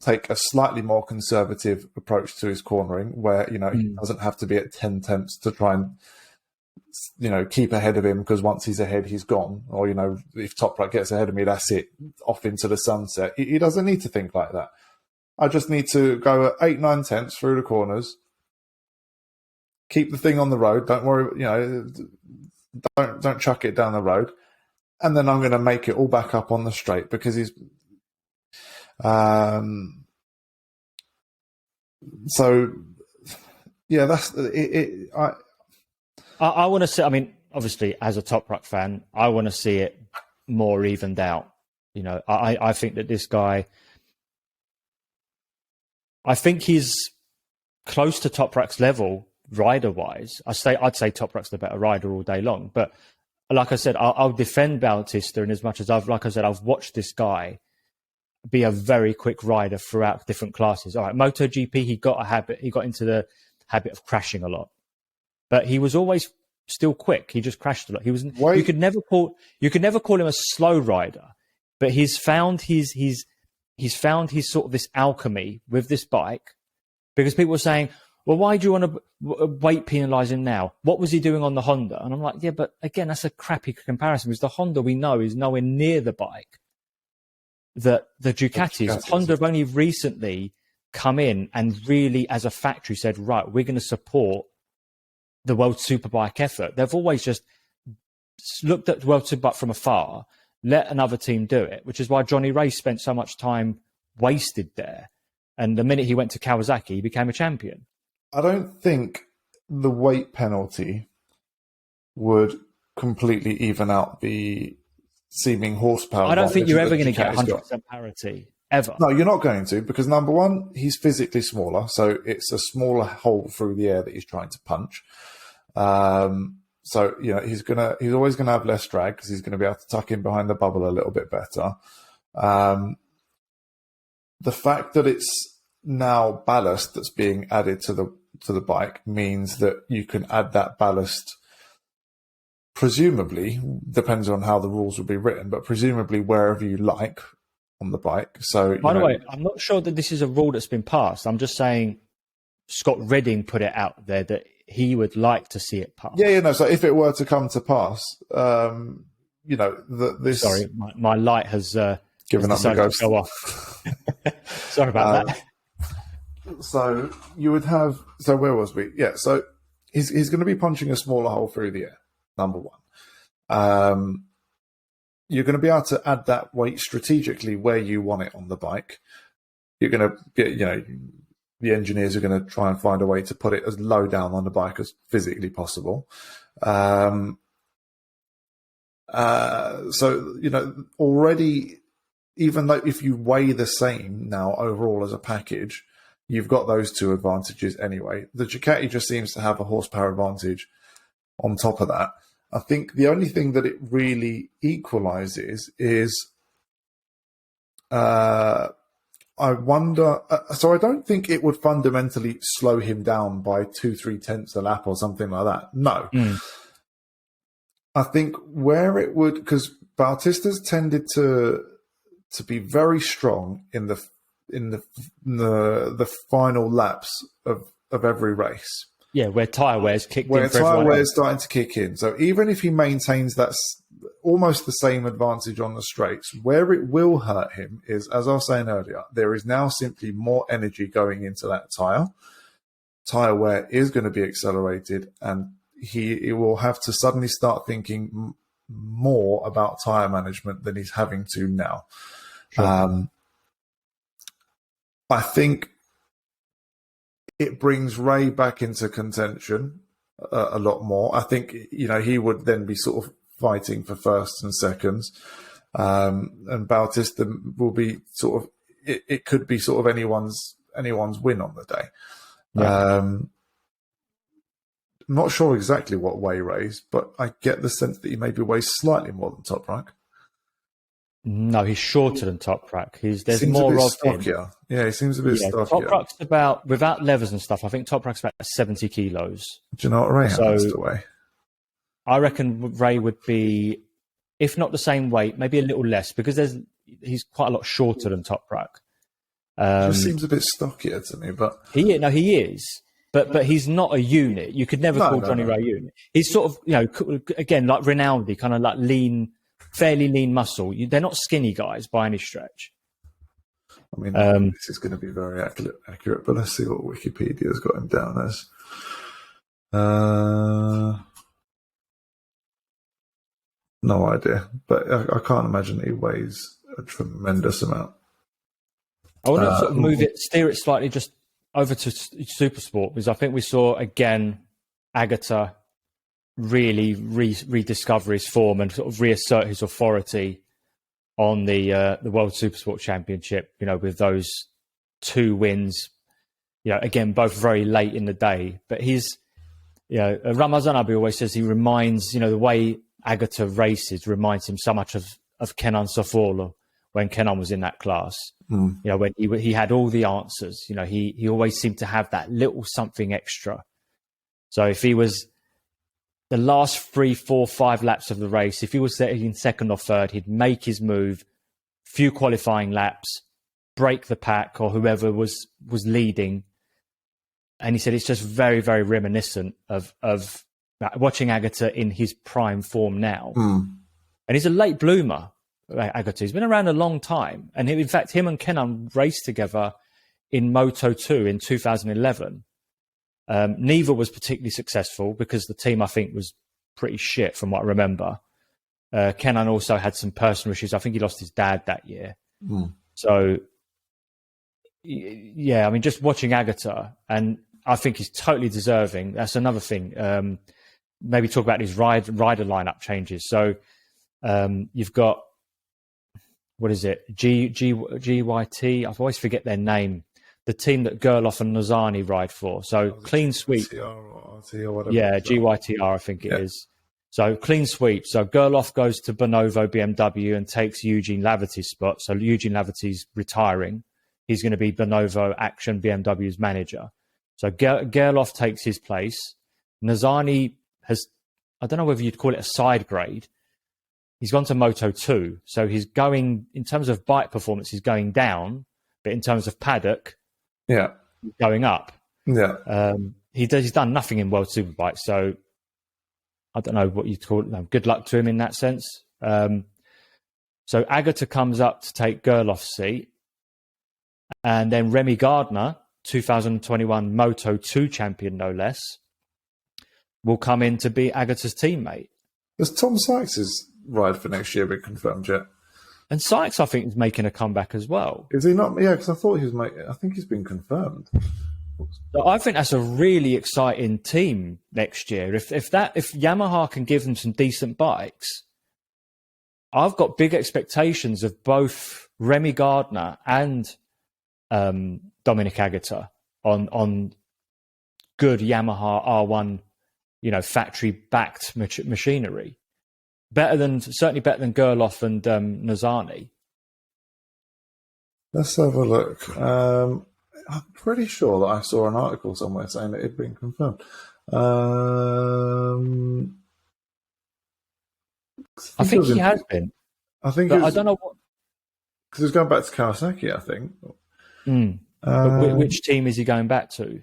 take a slightly more conservative approach to his cornering, where he doesn't have to be at 10 tenths to try and keep ahead of him, because once he's ahead, he's gone. Or if Toprak gets ahead of me, that's it, off into the sunset. He doesn't need to think like that. I just need to go at 8-9 tenths through the corners, keep the thing on the road. Don't worry, don't chuck it down the road, and then I'm going to make it all back up on the straight, because he's. So, yeah, that's it. I want to see. I mean, obviously, as a Toprak fan, I want to see it more evened out. I think that this guy. I think he's close to Toprak's level rider-wise. I'd say Toprak's the better rider all day long. But like I said, I'll defend Bautista in as much as I've watched this guy be a very quick rider throughout different classes. All right, MotoGP, he got into the habit of crashing a lot, but he was always still quick. He just crashed a lot. You could never call him a slow rider, but he's found his sort of this alchemy with this bike, because people were saying, well, why do you want to weight penalise him now? What was he doing on the Honda? And I'm like, yeah, but again, that's a crappy comparison, because the Honda we know is nowhere near the bike that the Ducatis. Honda have only recently come in and really, as a factory, said, right, we're going to support the World Superbike effort. They've always just looked at World Superbike from afar, let another team do it, which is why Johnny Ray spent so much time wasted there. And the minute he went to Kawasaki, he became a champion. I don't think the weight penalty would completely even out the seeming horsepower. I don't think you're ever going to get 100% parity, ever. No, you're not going to, because number one, he's physically smaller, so it's a smaller hole through the air that he's trying to punch. So he's always gonna have less drag, because he's gonna be able to tuck in behind the bubble a little bit better. The fact that it's now ballast that's being added to the bike means that you can add that ballast, presumably, depends on how the rules will be written, but presumably wherever you like on the bike. So, by the way, I'm not sure that this is a rule that's been passed. I'm just saying Scott Redding put it out there that he would like to see it pass. Yeah. So if it were to come to pass, this. Sorry, my light has given up the ghost. Go off. Sorry about that. So you would have. So where was we? Yeah. So he's going to be punching a smaller hole through the air. Number one. You're going to be able to add that weight strategically where you want it on the bike. You're going to get, the engineers are going to try and find a way to put it as low down on the bike as physically possible. So, already, even though if you weigh the same now overall as a package, you've got those two advantages anyway. The Ducati just seems to have a horsepower advantage on top of that. I think the only thing that it really equalizes is I wonder. So I don't think it would fundamentally slow him down by 2-3 tenths a lap or something like that. No. I think where it would, because Bautista's tended to be very strong in the final laps of every race. Yeah, where tyre wear's kicked in. Where tyre wear's starting to kick in. So even if he maintains that almost the same advantage on the straights, where it will hurt him is, as I was saying earlier, there is now simply more energy going into that tyre. Tyre wear is going to be accelerated, and he will have to suddenly start thinking more about tyre management than he's having to now. Sure. I think it brings Ray back into contention a lot more. I think, he would then be sort of fighting for firsts and seconds. And Bautista will be sort of, it could be sort of anyone's win on the day. Yeah. I'm not sure exactly what way Ray's, but I get the sense that he maybe weighs slightly more than Toprak. No, he's shorter than Toprak. There's more of stockier. him. Yeah, he seems a bit stockier. Toprak's about, without levers and stuff, I think Toprak's about 70 kilos. Do you know what Ray happens to weigh? I reckon Ray would be, if not the same weight, maybe a little less, because he's quite a lot shorter than Toprak. He just seems a bit stockier to me, but he is. But he's not a unit. You could never call Johnny Ray a unit. He's sort of, again, like Rinaldi, kind of like lean, fairly lean muscle. They're not skinny guys by any stretch. I mean, this is going to be very accurate, but let's see what Wikipedia's got him down as. No idea, but I can't imagine he weighs a tremendous amount. I want to sort of steer it slightly just over to Supersport, because I think we saw again Agata really rediscover his form and sort of reassert his authority on the World Supersport Championship. With those 2 wins, again both very late in the day. But Ramazan Abi always says he reminds the way Agata races reminds him so much of Kenan Safolo when Kenan was in that class. When he had all the answers, he always seemed to have that little something extra. So if he was the last 3, 4, 5 laps of the race, if he was in second or third, he'd make his move, few qualifying laps, break the pack or whoever was leading. And he said it's just very, very reminiscent of watching Agata in his prime form now. And he's a late bloomer. Agata. He's been around a long time. And in fact, him and Kenan raced together in Moto 2 in 2011. Neither was particularly successful because the team, I think, was pretty shit from what I remember. Kenan also had some personal issues. I think he lost his dad that year. So, yeah, I mean, just watching Agata, and I think he's totally deserving. That's another thing. Maybe talk about his rider lineup changes. So you've got, what is it? GYT. I always forget their name. The team that Gerloff and Nozani ride for. So clean sweep. Yeah, GYTR, I think it is. So clean sweep. So Gerloff goes to Bonovo BMW and takes Eugene Laverty's spot. So Eugene Laverty's retiring. He's going to be Bonovo Action BMW's manager. So Gerloff takes his place. Nozani has, I don't know whether you'd call it a side grade. He's gone to Moto 2. So he's going, in terms of bike performance, he's going down. But in terms of paddock, going up. He's done nothing in World Superbike. So I don't know what you'd call it. Good luck to him in that sense. So Agata comes up to take Gerloff's seat. And then Remy Gardner, 2021 Moto 2 champion, no less, will come in to be Agata's teammate. Has Tom Sykes' ride for next year been confirmed yet? And Sykes, I think, is making a comeback as well. Is he not? Yeah, because I thought he was making. I think he's been confirmed. So I think that's a really exciting team next year. If Yamaha can give them some decent bikes, I've got big expectations of both Remy Gardner and Dominic Agata on good Yamaha R1 factory-backed machinery. Certainly better than Gerloff and Nazani. Let's have a look. I'm pretty sure that I saw an article somewhere saying that it had been confirmed. I think he has been. I think I don't know what. Because he's going back to Kawasaki, I think. But which team is he going back to?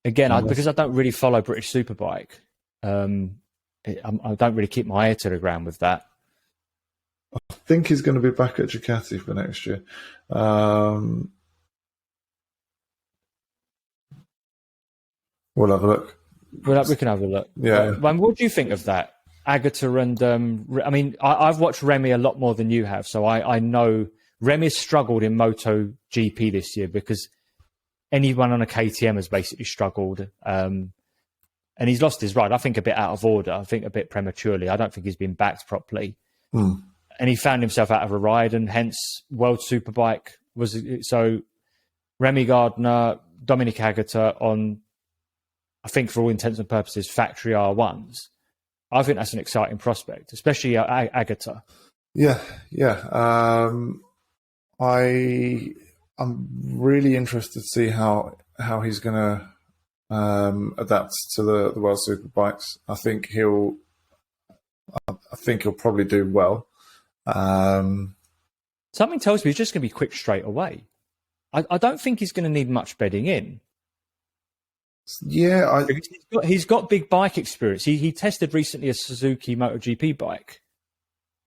Again, because I don't really follow British Superbike, I don't really keep my ear to the ground with that. I think he's going to be back at Ducati for next year. We'll have a look. We can have a look. Yeah. What do you think of that? Agata and I've watched Remy a lot more than you have, so I know Remy's struggled in MotoGP this year because anyone on a KTM has basically struggled. And he's lost his ride, I think, a bit out of order. I think a bit prematurely. I don't think he's been backed properly. And he found himself out of a ride, and hence World Superbike was... So Remy Gardner, Dominic Agata on, I think for all intents and purposes, factory R1s. I think that's an exciting prospect, especially Agata. Yeah. I'm really interested to see how he's going to adapt to the World Superbikes. I think he'll probably do well. Something tells me he's just going to be quick straight away. I don't think he's going to need much bedding in. Yeah, he's got big bike experience. He tested recently a Suzuki MotoGP bike,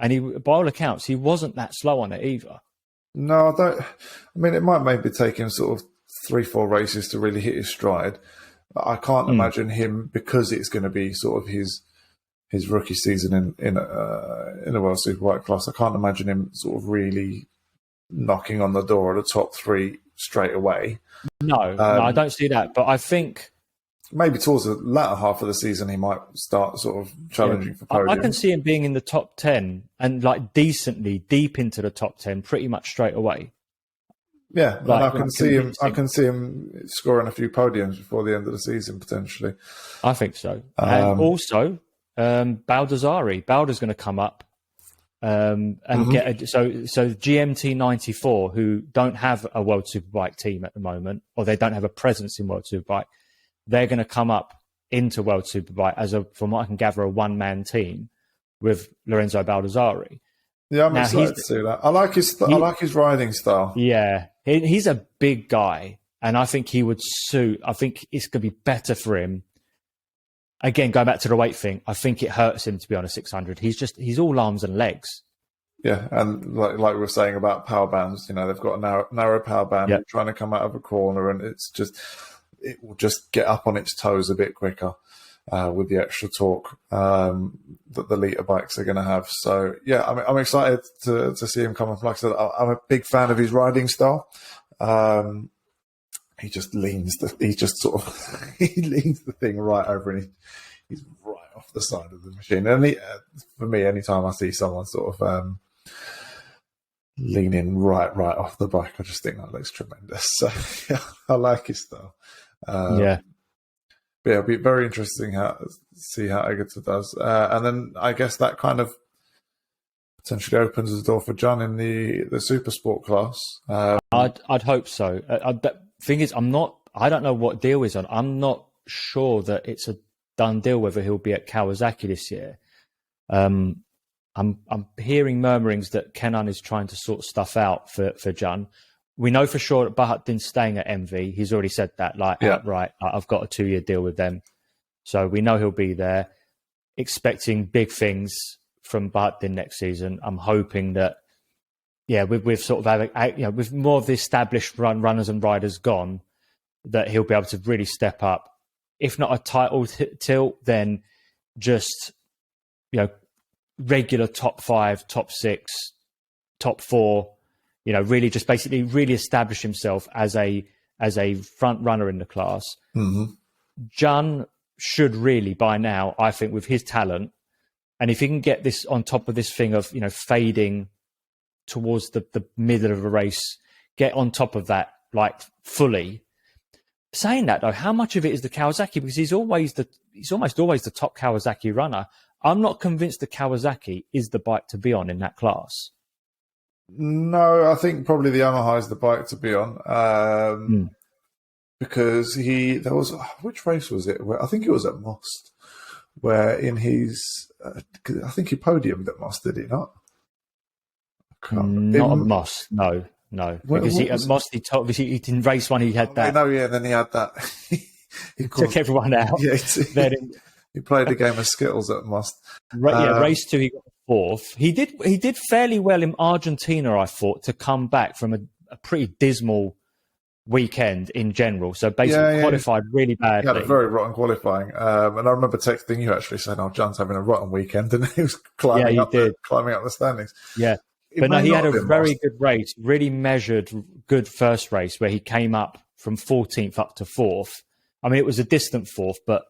and by all accounts, he wasn't that slow on it either. No, I don't. I mean, it might maybe take him sort of 3-4 races to really hit his stride. I can't imagine him, because it's going to be sort of his rookie season in a World Superbike class. I can't imagine him sort of really knocking on the door of the top 3 straight away. No, I don't see that. But I think maybe towards the latter half of the season, he might start sort of challenging for podium. I can see him being in the top 10 and like decently deep into the top 10 pretty much straight away. Yeah, and I can see him scoring a few podiums before the end of the season potentially. I think so. And also, Baldassarri. Balda's going to come up and get so GMT 94, who don't have a World Superbike team at the moment, or they don't have a presence in World Superbike. They're going to come up into World Superbike from what I can gather, a one-man team with Lorenzo Baldassarri. Yeah, I'm excited to see that. I like his riding style. Yeah, he's a big guy, and I think he would suit. I think it's going to be better for him. Again, going back to the weight thing, I think it hurts him to be on a 600. He's all arms and legs. Yeah, and like we were saying about power bands, they've got a narrow power band trying to come out of a corner, and it will just get up on its toes a bit quicker with the extra torque that the liter bikes are going to have. So yeah, I'm excited to see him come up. Like I said, I'm a big fan of his riding style. He just leans he leans the thing right over, and he's right off the side of the machine. And for me, anytime I see someone sort of leaning right off the bike, I just think that looks tremendous. So yeah, I like his style. But yeah, it'll be very interesting to see how Agata does. And then I guess that kind of potentially opens the door for John in the super sport class. I'd hope so. Thing is, I don't know what deal is on. I'm not sure that it's a done deal whether he'll be at Kawasaki this year. I'm hearing murmurings that Kenan is trying to sort stuff out for John. We know for sure that Bahattin's staying at MV. He's already said that, outright. I've got a 2-year deal with them. So we know he'll be there. Expecting big things from Bahattin next season. I'm hoping that, with sort of with more of the established runners and riders gone, that he'll be able to really step up. If not a title tilt, then just, regular top 5, top 6, top 4, really just basically really establish himself as a front runner in the class. Mm-hmm. John should really by now, I think, with his talent, and if he can get this on top of this thing of, fading towards the middle of a race, get on top of that, fully, saying that though, how much of it is the Kawasaki? Because he's almost always the top Kawasaki runner. I'm not convinced the Kawasaki is the bike to be on in that class. No, I think probably the Yamaha is the bike to be on. Because which race was it? I think it was at Most, where in his, I think he podiumed at Most, did he not? Not at Most, no. Because at Most, he didn't race one, he had that. No, yeah, then he had that. he took everyone out. Yeah, he played a game of Skittles at Most. Race 2, he got fourth. He did fairly well in Argentina, I thought, to come back from a pretty dismal weekend in general. So basically qualified really badly. He had a very rotten qualifying. And I remember texting you actually saying, John's having a rotten weekend, and he was climbing up the standings. Yeah. But no, he had a very good race, really measured, good first race where he came up from 14th up to 4th. I mean, it was a distant 4th, but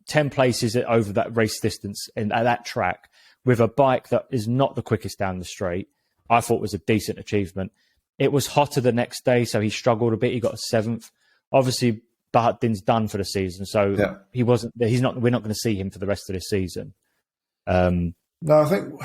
10 places over that race distance and at that track with a bike that is not the quickest down the straight, I thought was a decent achievement. It was hotter the next day, so he struggled a bit. He got a 7th. Obviously, Bahattin's done for the season, so we're not going to see him for the rest of the season. No, I think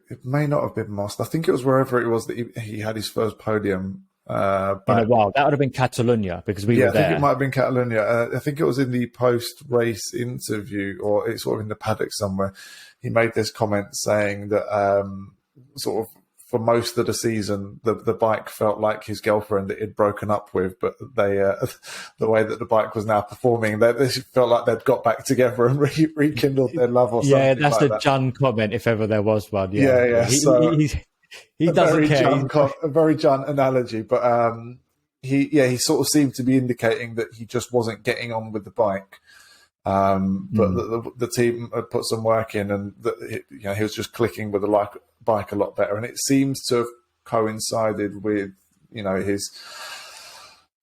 it may not have been Most. I think it was wherever it was that he had his first podium. In a while. That would have been Catalunya because we were there. I think it might have been Catalunya. I think it was in the post-race interview, or it's sort of in the paddock somewhere. He made this comment saying that sort of for most of the season, the bike felt like his girlfriend that he'd broken up with, but they the way that the bike was now performing, they felt like they'd got back together and rekindled their love or something. Yeah, that's like the John comment, if ever there was one. Yeah. He doesn't care. A very John analogy, but he sort of seemed to be indicating that he just wasn't getting on with the bike. But the team had put some work in, and he was just clicking with the bike a lot better. And it seems to have coincided with his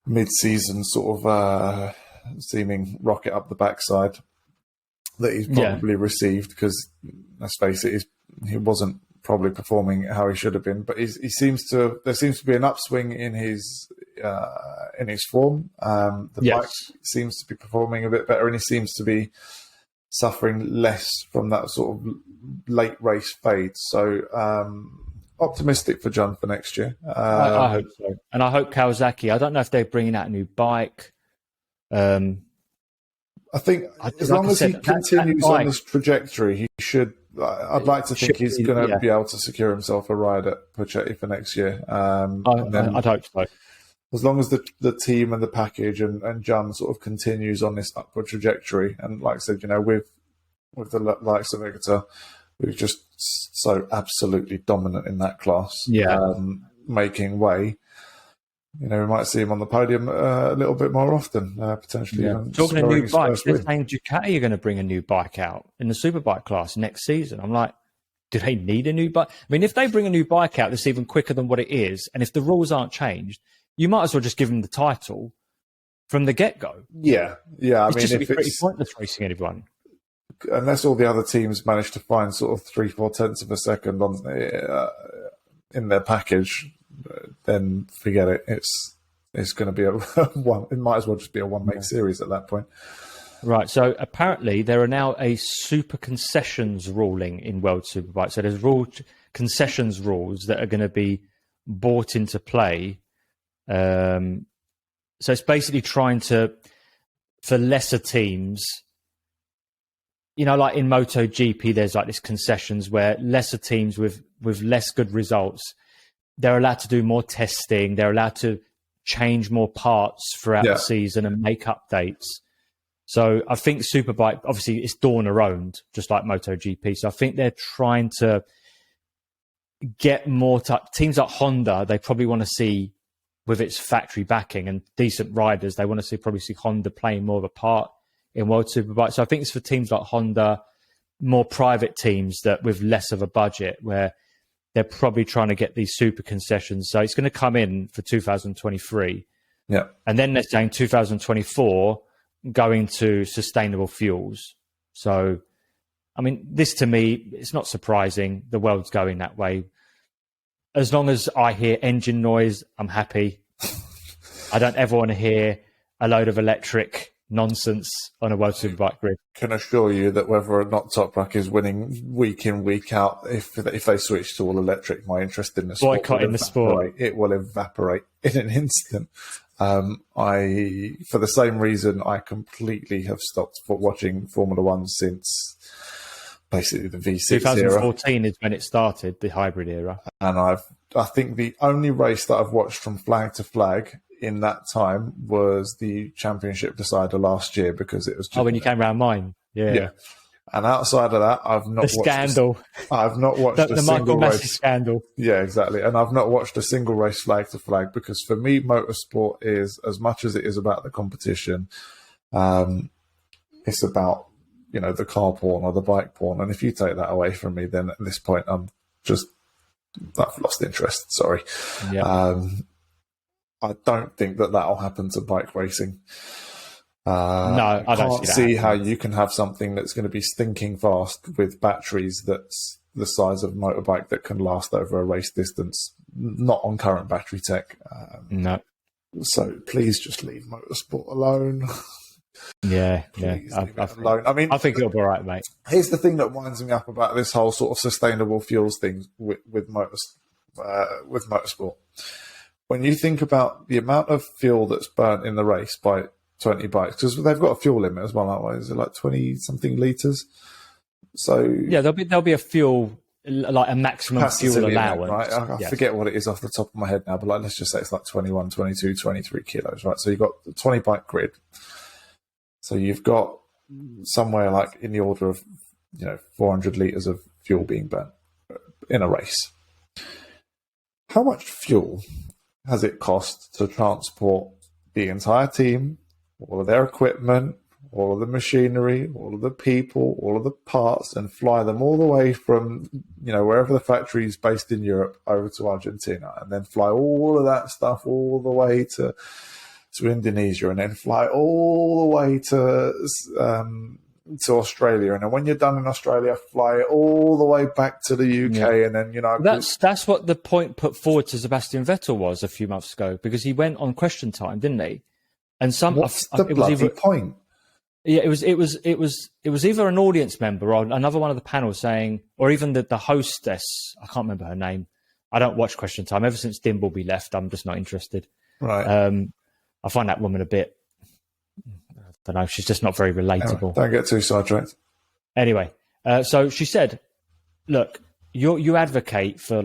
mid-season sort of seeming rocket up the backside that he's probably received. Because let's face it, he wasn't probably performing how he should have been. But there seems to be an upswing in his form. The bike seems to be performing a bit better, and he seems to be suffering less from that sort of late race fade. So optimistic for John for next year. I hope so. And I hope Kawasaki, I don't know if they're bringing out a new bike. I think as long as he continues on this trajectory, he should. I'd like to think he's going to be able to secure himself a ride at Puchetti for next year. I'd hope so. As long as the team and the package and John sort of continues on this upward trajectory, and like I said, with the likes of Igata, who's just so absolutely dominant in that class, making way. We might see him on the podium a little bit more often, potentially. Yeah. Talking of new bikes, they're saying Ducati are going to bring a new bike out in the superbike class next season. I'm like, do they need a new bike? I mean, if they bring a new bike out that's even quicker than what it is, and if the rules aren't changed, you might as well just give them the title from the get-go. Yeah. I mean, it'd be pretty pointless racing anyone. Unless all the other teams manage to find sort of 3-4 tenths of a second on in their package, then forget it. It's going to be a one. It might as well just be a one-make series at that point. Right. So apparently there are now a super concessions ruling in World Superbike. So there's concessions rules that are going to be brought into play. So it's basically trying to, for lesser teams, like in MotoGP, there's like this concessions where lesser teams with less good results, they're allowed to do more testing. They're allowed to change more parts throughout the season and make updates. So I think Superbike, obviously, it's Dorna owned, just like MotoGP. So I think they're trying to get more teams like Honda. They probably want to see, with its factory backing and decent riders, they want to probably see Honda playing more of a part in World Superbike. So I think it's for teams like Honda, more private teams that with less of a budget, where they're probably trying to get these super concessions. So it's going to come in for 2023. Yeah. And then they're saying 2024 going to sustainable fuels. So, I mean, this to me, it's not surprising. The world's going that way. As long as I hear engine noise, I'm happy. I don't ever want to hear a load of electric nonsense on a World Superbike grid. Can assure you that whether or not Toprak is winning week in, week out, if they switch to all electric, my interest in the sport Boycotting the sport. It will evaporate in an instant. For the same reason, I completely have stopped watching Formula One since basically the V6 2014 era. is when it started, the hybrid era. And I think the only race that I've watched from flag to flag in that time was the championship decider last year, because it was just, when you came round mine. Yeah. And outside of that, I've not watched scandal. I've not watched the single race scandal. Yeah, exactly. And I've not watched a single race flag to flag, because for me, motorsport is, as much as it is about the competition, it's about, the car porn or the bike porn. And if you take that away from me, then at this point, I've lost interest. Sorry. Yeah. I don't think that'll happen to bike racing. No, I don't see how you can have something that's going to be stinking fast with batteries that's the size of a motorbike that can last over a race distance, not on current battery tech. No. So please just leave motorsport alone. Yeah. Alone. I mean, I think it'll be all right, mate. Here's the thing that winds me up about this whole sort of sustainable fuels thing with motorsport. When you think about the amount of fuel that's burnt in the race by 20 bikes, because they've got a fuel limit as well, aren't they? Is it like 20 something litres? So yeah, there'll be a fuel, like a maximum fuel allowance, right? I forget what it is off the top of my head now, but let's just say it's like 21, 22, 23 kilos, right? So you've got the 20 bike grid. So you've got somewhere like in the order of 400 litres of fuel being burnt in a race. How much fuel has it cost to transport the entire team, all of their equipment, all of the machinery, all of the people, all of the parts, and fly them all the way from, wherever the factory is based in Europe over to Argentina, and then fly all of that stuff all the way to Indonesia, and then fly all the way to Australia, and then when you're done in Australia, fly all the way back to the UK, and then that's what the point put forward to Sebastian Vettel was a few months ago, because he went on Question Time, didn't he? And what's the bloody point? Yeah, it was either an audience member or another one of the panel saying, or even the hostess. I can't remember her name. I don't watch Question Time. Ever since Dimbleby left, I'm just not interested. Right. I find that woman a bit, I don't know, she's just not very relatable. Don't get too sidetracked. Anyway, so she said, look, you advocate for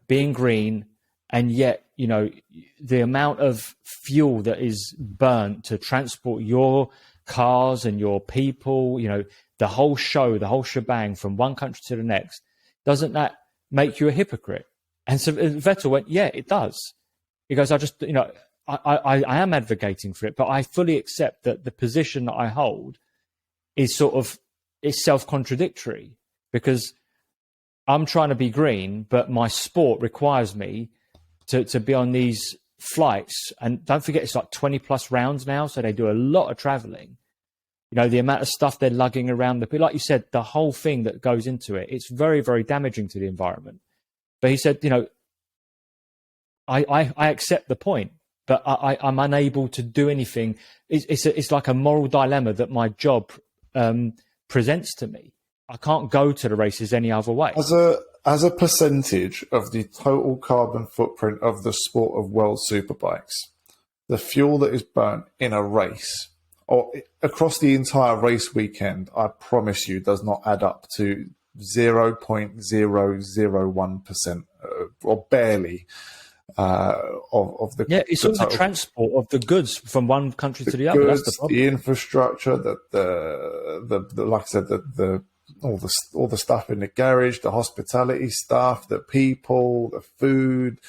being green, and yet, the amount of fuel that is burnt to transport your cars and your people, the whole shebang from one country to the next, doesn't that make you a hypocrite? And so Vettel went, yeah, it does. He goes, I am advocating for it, but I fully accept that the position that I hold is self-contradictory, because I'm trying to be green, but my sport requires me to be on these flights. And don't forget, it's like 20 plus rounds now, so they do a lot of traveling. The amount of stuff they're lugging around, like you said, the whole thing that goes into it, it's very, very damaging to the environment. But he said, I accept the point, but I'm unable to do anything. It's like a moral dilemma that my job presents to me. I can't go to the races any other way. As a percentage of the total carbon footprint of the sport of world superbikes, the fuel that is burnt in a race or across the entire race weekend, I promise you, does not add up to 0.001% or barely of the it's all the transport of the goods from one country to the other. Goods, that's the problem. The infrastructure, the like I said, all the stuff in the garage, the hospitality staff, the people, the food,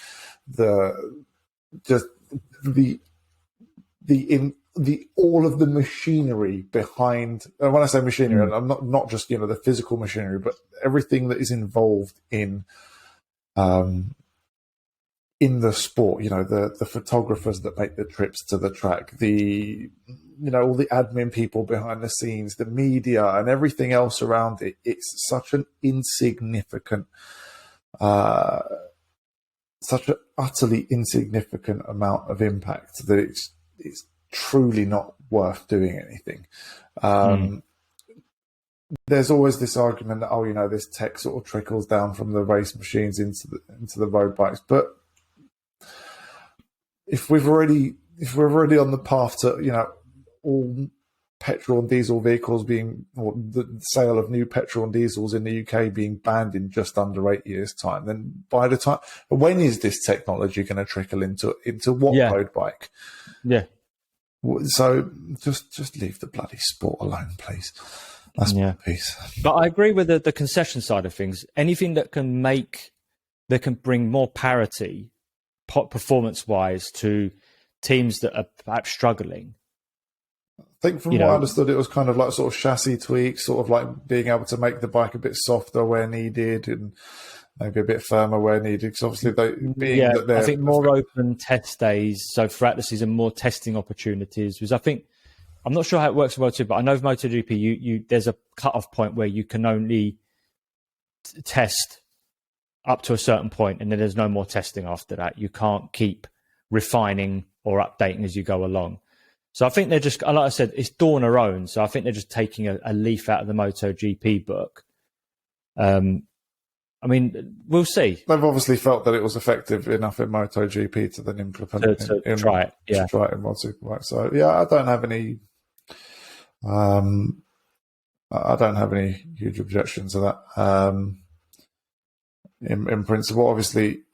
all of the machinery behind. And when I say machinery, I'm not just the physical machinery, but everything that is involved in the sport. The photographers that make the trips to the track, all the admin people behind the scenes, the media, and everything else around it. It's such an insignificant such an utterly insignificant amount of impact that it's truly not worth doing anything. There's always this argument that, this tech sort of trickles down from the race machines into the road bikes. But if we're already on the path to, all petrol and diesel vehicles or the sale of new petrol and diesels in the UK being banned in just under 8 years' time, then when is this technology going to trickle into what road bike? Yeah. So just leave the bloody sport alone, please. That's my piece. But I agree with the concession side of things. Anything that can bring more parity, performance-wise, to teams that are perhaps struggling. I think from what I understood, it was kind of like sort of chassis tweaks, sort of like being able to make the bike a bit softer where needed and maybe a bit firmer where needed. Because obviously, I think more open test days. So throughout the season, more testing opportunities. Because I think, I'm not sure how it works with Moto2, but I know with MotoGP, there's a cut-off point where you can only test up to a certain point, and then there's no more testing after that. You can't keep refining or updating as you go along. So I think they're just, like I said, it's dawn or own. So I think they're just taking a leaf out of the MotoGP book. We'll see. They've obviously felt that it was effective enough in MotoGP to then implement to try it. Yeah, to try it in World Superbike. So I don't have any. I don't have any huge objections to that. In principle, obviously,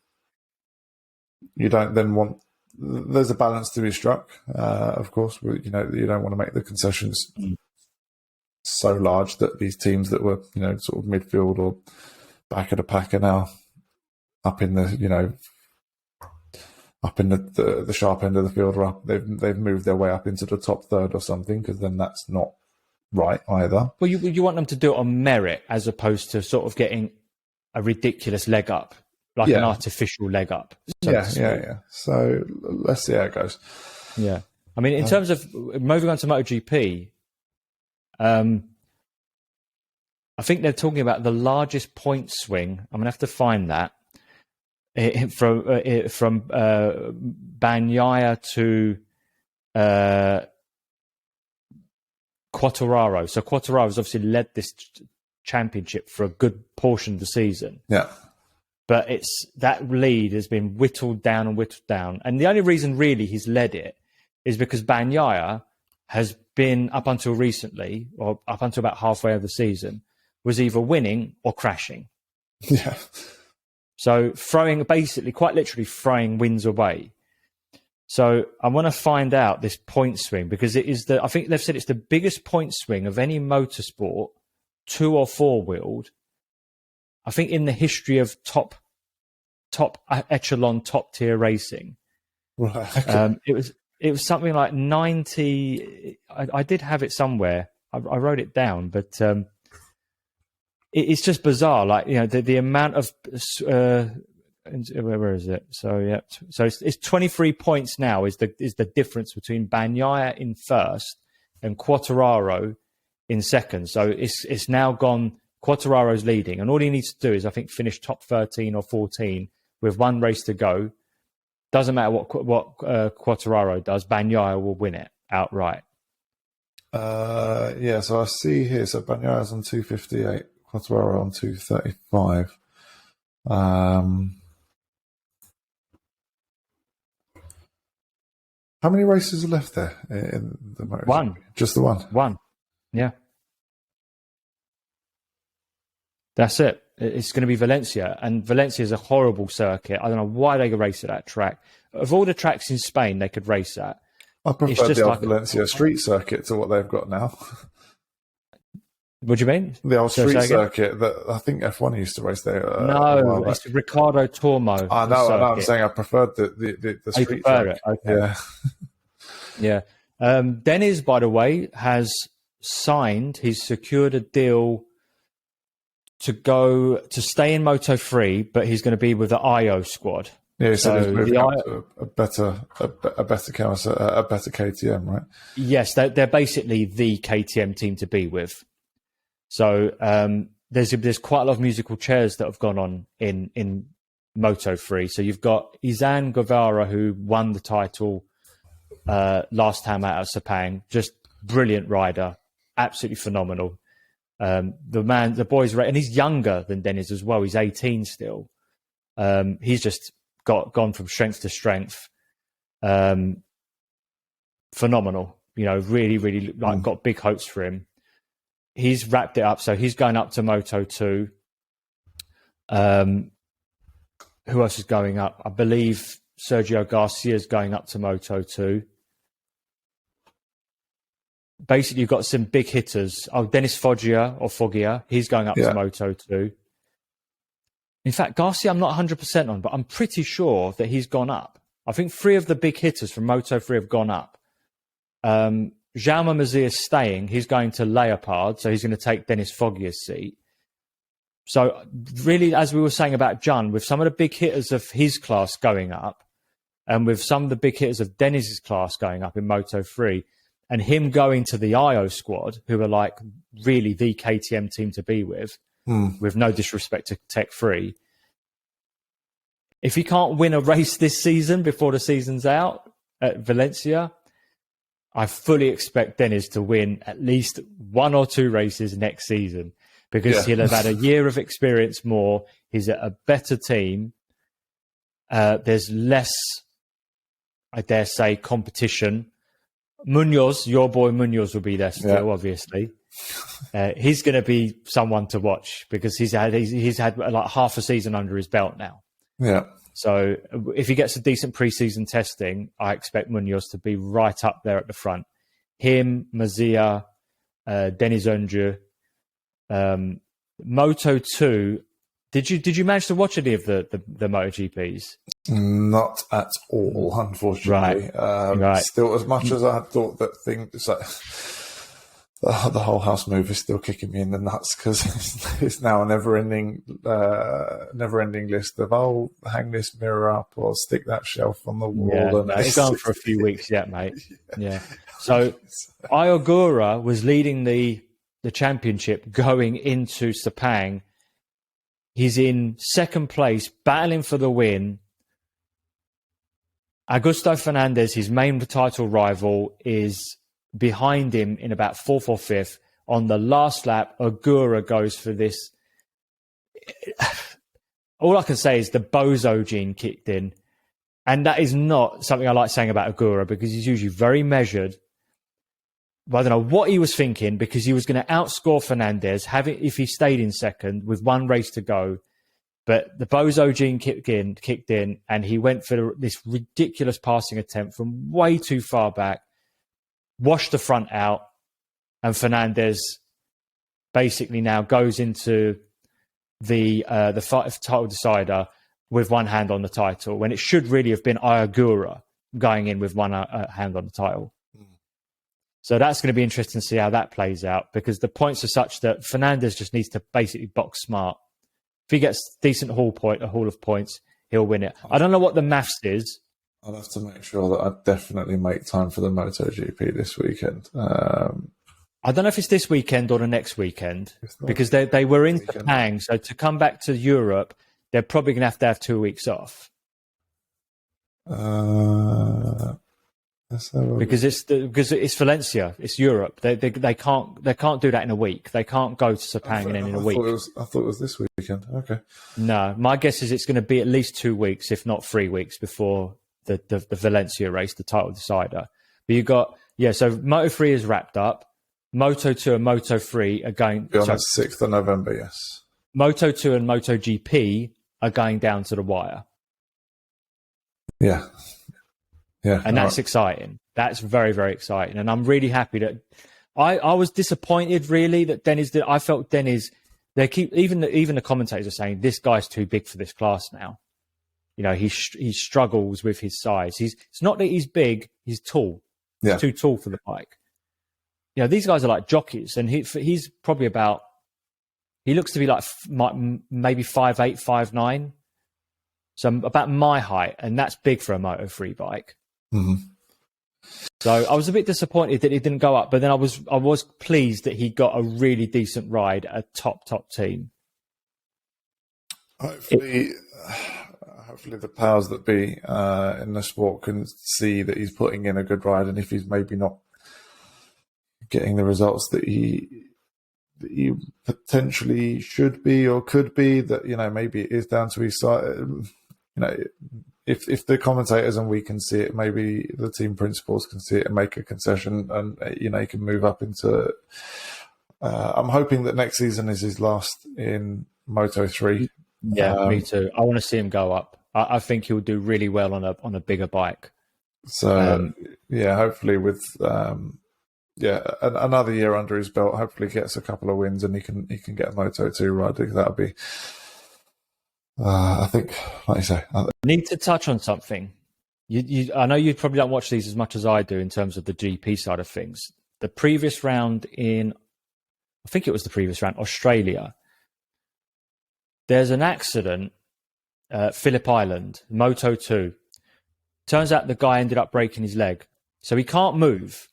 you don't then want. There's a balance to be struck. Of course, you don't want to make the concessions so large that these teams that were sort of midfield or back of the pack are now up in the the sharp end of the field, or up. They've moved their way up into the top third or something, because then that's not right either. Well, you want them to do it on merit as opposed to sort of getting a ridiculous leg up, like an artificial leg up. Yeah. So let's see how it goes. Yeah. I mean, in terms of moving on to MotoGP, I think they're talking about the largest point swing. I'm going to have to find that from Bagnaia to Quartararo. So Quartararo's obviously led this championship for a good portion of the season. Yeah. But that lead has been whittled down. And the only reason really he's led it is because Bagnaia has been, up until recently, or up until about halfway of the season, was either winning or crashing. Yeah. So quite literally throwing wins away. So I want to find out this point swing, because I think they've said it's the biggest point swing of any motorsport, 2 or 4 wheeled, I think, in the history of top echelon, top tier racing. Right. Okay. It was something like 90. I did have it somewhere. I wrote it down, but it's just bizarre. Like, the amount of where is it? So it's 23 points now is the difference between Bagnaia in first and Quartararo in second. So it's now gone. Quartararo's leading, and all he needs to do is, I think, finish top 13 or 14 with 1 race to go. Doesn't matter what Quartararo does, Bagnaia will win it outright. So I see here, so Bagnaia's on 258, Quartararo on 235. How many races are left there in the motor? 1. Just the 1? 1. Yeah. That's it. It's going to be Valencia, and Valencia is a horrible circuit. I don't know why they could race at that track. Of all the tracks in Spain they could race at, I prefer the old Valencia street circuit to what they've got now. What do you mean? The old street circuit that I think F1 used to race there. No, it's Ricardo Tormo. I know. I'm saying I preferred the street circuit. It. Okay. Yeah. Yeah. Deniz, by the way, has signed. He's secured a deal to stay in Moto3, but he's going to be with the IO squad. Yeah, so he's moving up to a better KTM, right? Yes, they're basically the KTM team to be with. So there's quite a lot of musical chairs that have gone on in Moto3. So you've got Izan Guevara, who won the title last time out of Sepang. Just brilliant rider, absolutely phenomenal. The boy's and he's younger than Deniz as well. He's 18 still. He's just gone from strength to strength. Phenomenal. Really, really got big hopes for him. He's wrapped it up, so he's going up to Moto2. Who else is going up? I believe Sergio Garcia is going up to Moto2. Basically, you've got some big hitters. Dennis Foggia, he's going up to Moto2. In fact, Garcia, I'm not 100% on, but I'm pretty sure that he's gone up. I think 3 of the big hitters from Moto3 have gone up. Jaume Mazia is staying. He's going to Leopard, so he's going to take Dennis Foggia's seat. So really, as we were saying about John, with some of the big hitters of his class going up, and with some of the big hitters of Dennis's class going up in Moto3, and him going to the IO squad, who are like really the KTM team to be with no disrespect to Tech 3. If he can't win a race this season before the season's out at Valencia, I fully expect Deniz to win at least 1 or 2 races next season, because he'll have had a year of experience more. He's at a better team. There's less, I dare say, competition. Munoz, your boy Munoz, will be there still, obviously. He's going to be someone to watch, because he's had like half a season under his belt now. Yeah. So if he gets a decent preseason testing, I expect Munoz to be right up there at the front. Him, Mazia, Deniz Öncü. Moto2. Did you manage to watch any of the MotoGPs? Not at all, unfortunately. Right. Still, as much as I had thought that things like the whole house move is still kicking me in the nuts, because it's now a never-ending list of hang this mirror up or stick that shelf on the wall. Yeah, it's gone for a few weeks yet, mate. Yeah. So Ayogura was leading the championship going into Sepang. He's in second place, battling for the win. Augusto Fernandez, his main title rival, is behind him in about 4th or 5th. On the last lap, Agura goes for this. All I can say is the bozo gene kicked in. And that is not something I like saying about Agura, because he's usually very measured. But I don't know what he was thinking, because he was going to outscore Fernandez if he stayed in second with 1 race to go. But the bozo gene kicked in, and he went for this ridiculous passing attempt from way too far back, washed the front out, and Fernandez basically now goes into the title decider with 1 hand on the title, when it should really have been Ayogura going in with 1 hand on the title. So that's going to be interesting to see how that plays out, because the points are such that Fernandez just needs to basically box smart. If he gets decent haul of points, he'll win it. I don't know what the maths is. I'll have to make sure that I definitely make time for the MotoGP this weekend. I don't know if it's this weekend or the next weekend, because they were in Sepang. So to come back to Europe, they're probably going to have 2 weeks off. Because it's Valencia, it's Europe. They can't do that in a week. They can't go to Sepang and then in a week. I thought it was this weekend. Okay. No, my guess is it's going to be at least 2 weeks, if not 3 weeks, before the Valencia race, the title decider. But you got so Moto3 is wrapped up. Moto2 and Moto3 are going on the 6th of November. Yes. Moto2 and MotoGP are going down to the wire. Yeah. Yeah, and that's exciting. That's very, very exciting. And I'm really happy that I was disappointed, really, that Deniz did. I felt Deniz, they keep, even the commentators are saying this guy's too big for this class now. He struggles with his size. It's not that he's big, he's tall. Yeah. He's too tall for the bike. These guys are like jockeys, and he's probably he looks to be like maybe 5'8", 5'9". So about my height, and that's big for a Moto3 bike. Mm-hmm. So I was a bit disappointed that he didn't go up, but then I was pleased that he got a really decent ride at a top team. Hopefully, hopefully the powers that be in the sport can see that he's putting in a good ride, and if he's maybe not getting the results that he potentially should be or could be, that maybe it is down to his side. If the commentators and we can see it, maybe the team principals can see it and make a concession, and he can move up into. I'm hoping that next season is his last in Moto3. Yeah, me too. I want to see him go up. I think he'll do really well on a bigger bike. So hopefully with another year under his belt, hopefully gets a couple of wins and he can get a Moto2 ride. That'll be. I think, like you say, need to touch on something. I know you probably don't watch these as much as I do in terms of the GP side of things. The previous round Australia. There's an accident, Phillip Island, Moto2. Turns out the guy ended up breaking his leg, so he can't move.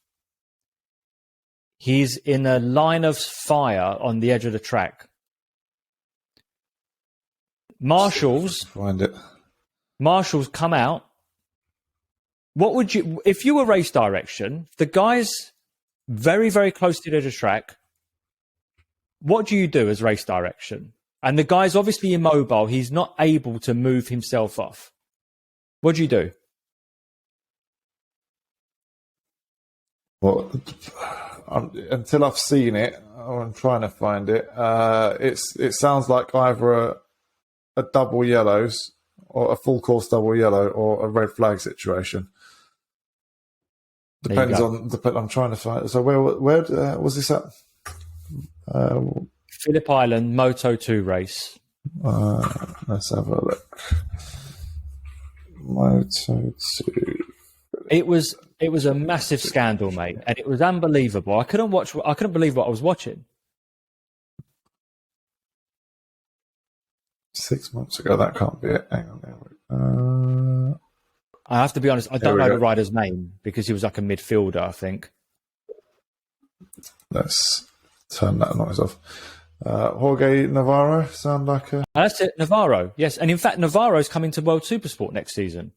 He's in a line of fire on the edge of the track. Marshals come out. What would you, if you were race direction, the guy's very, very close to the edge of the track, what do you do as race direction? And the guy's obviously immobile. He's not able to move himself off. What do you do? Well, until I've seen it, I'm trying to find it. It sounds like either a double yellows or a full course double yellow or a red flag situation. Depends on. I'm trying to find it. So where was this at? Phillip Island Moto2 race. Let's have a look. Moto2. It was a massive scandal, mate, and it was unbelievable. I couldn't believe what I was watching. 6 months ago, that can't be it. Hang on. I have to be honest, I don't know the rider's name because he was like a midfielder, I think. Let's turn that noise off. Jorge Navarro, sound like a... That's it, Navarro, yes. And in fact, Navarro's coming to World Supersport next season.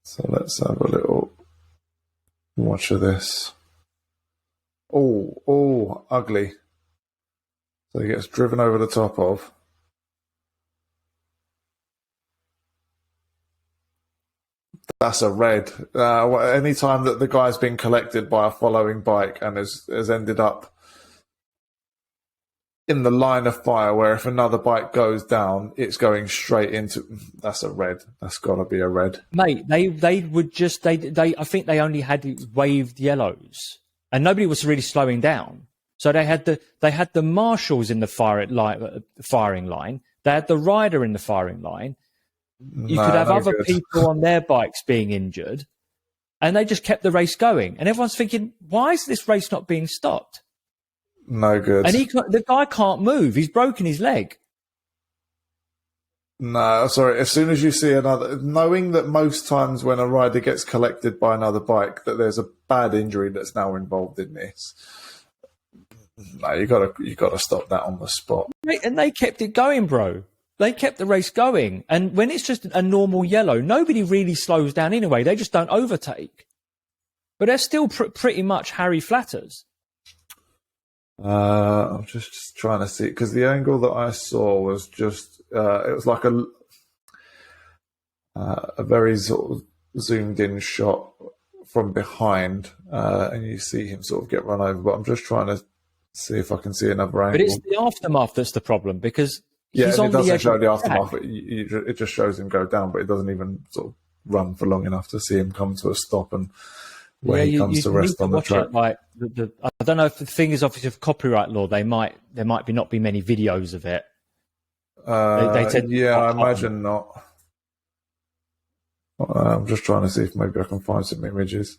So let's have a little watch of this. Oh, ugly. So he gets driven over the top of. That's a red. Any time that the guy's been collected by a following bike and has ended up in the line of fire, where if another bike goes down, it's going straight into. That's a red. That's got to be a red, mate. They would just I think they only had waved yellows, and nobody was really slowing down. So they had the marshals in the firing line. They had the rider in the firing line. You could have other people on their bikes being injured, and they just kept the race going. And everyone's thinking, why is this race not being stopped? No good. And the guy can't move. He's broken his leg. No, sorry. As soon as you see another, knowing that most times when a rider gets collected by another bike, that there's a bad injury that's now involved in this. No, you gotta stop that on the spot. And they kept it going, bro. They kept the race going. And when it's just a normal yellow, nobody really slows down anyway. They just don't overtake. But they're still pretty much Harry Flatters. I'm just trying to see, because the angle that I saw was just it was like a very sort of zoomed in shot from behind, and you see him sort of get run over. But I'm just trying to see if I can see another angle. But it's the aftermath that's the problem, because it doesn't show the aftermath. It just shows him go down, but it doesn't even sort of run for long enough to see him come to a stop and where he comes to rest on the track. Like I don't know if the thing is obviously of copyright law. There might not be many videos of it. They tend to I imagine not. I'm just trying to see if maybe I can find some images.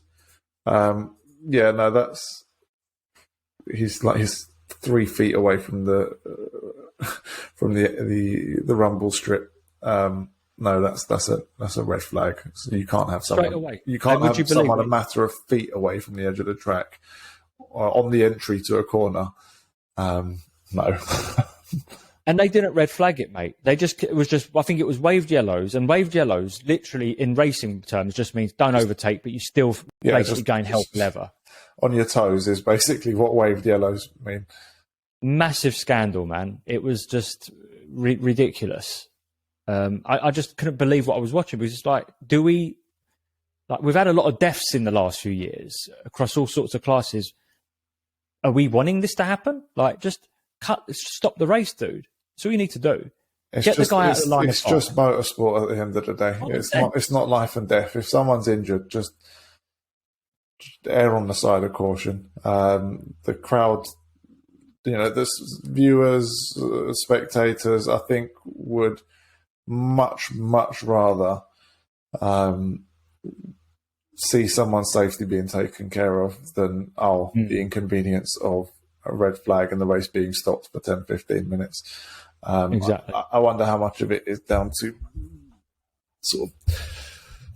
He's 3 feet away from the rumble strip. No, that's a red flag. So you can't have someone. Straight away. You can't have someone a matter of feet away from the edge of the track, or on the entry to a corner. No, And they didn't red flag it, mate. I think it was waved yellows, and waved yellows literally in racing terms just means don't overtake, but you still basically going hell for leather. On your toes is basically what waved yellows mean. Massive scandal, man. It was just ridiculous. I just couldn't believe what I was watching, because it's like, we've had a lot of deaths in the last few years across all sorts of classes. Are we wanting this to happen? Like, just stop the race, dude. That's all you need to do. Get the guy out of the line. It's just motorsport at the end of the day. It's not life and death. If someone's injured, just err on the side of caution. The crowd, the viewers, spectators, I think would much rather see someone's safety being taken care of than the inconvenience of a red flag and the race being stopped for 10-15 minutes. Exactly. I wonder how much of it is down to sort of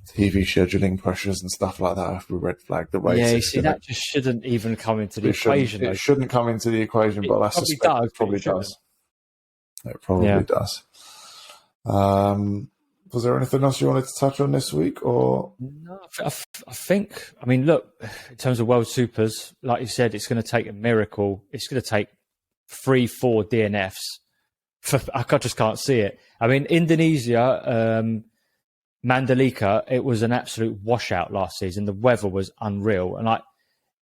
TV scheduling pressures and stuff like that. If we red flag the race, yeah, you see, that just shouldn't even come into the equation. It shouldn't come into the equation, but I suspect it probably does. It probably does. Was there anything else you wanted to touch on this week, or? No, I think. I mean, look, in terms of World Supers, like you said, it's going to take a miracle. It's going to take 3-4 DNFs. I just can't see it. I mean, Indonesia, Mandalika, it was an absolute washout last season. The weather was unreal, and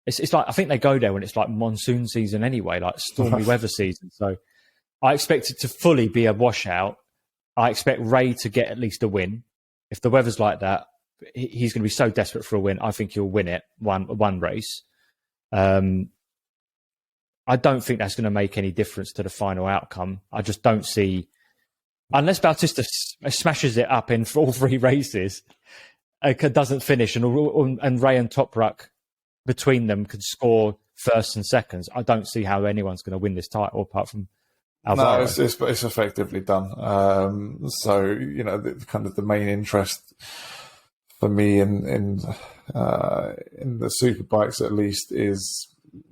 it's like, I think they go there when it's like monsoon season anyway, like stormy weather season. So I expect it to fully be a washout. I expect Ray to get at least a win. If the weather's like that, he's going to be so desperate for a win. I think he'll win it one race. I don't think that's going to make any difference to the final outcome. I just don't see, unless Bautista smashes it up in all 3 races, doesn't finish, and Ray and Toprak between them could score first and seconds. I don't see how anyone's going to win this title apart from Alvaro. No, it's effectively done. So the main interest for me in the superbikes at least is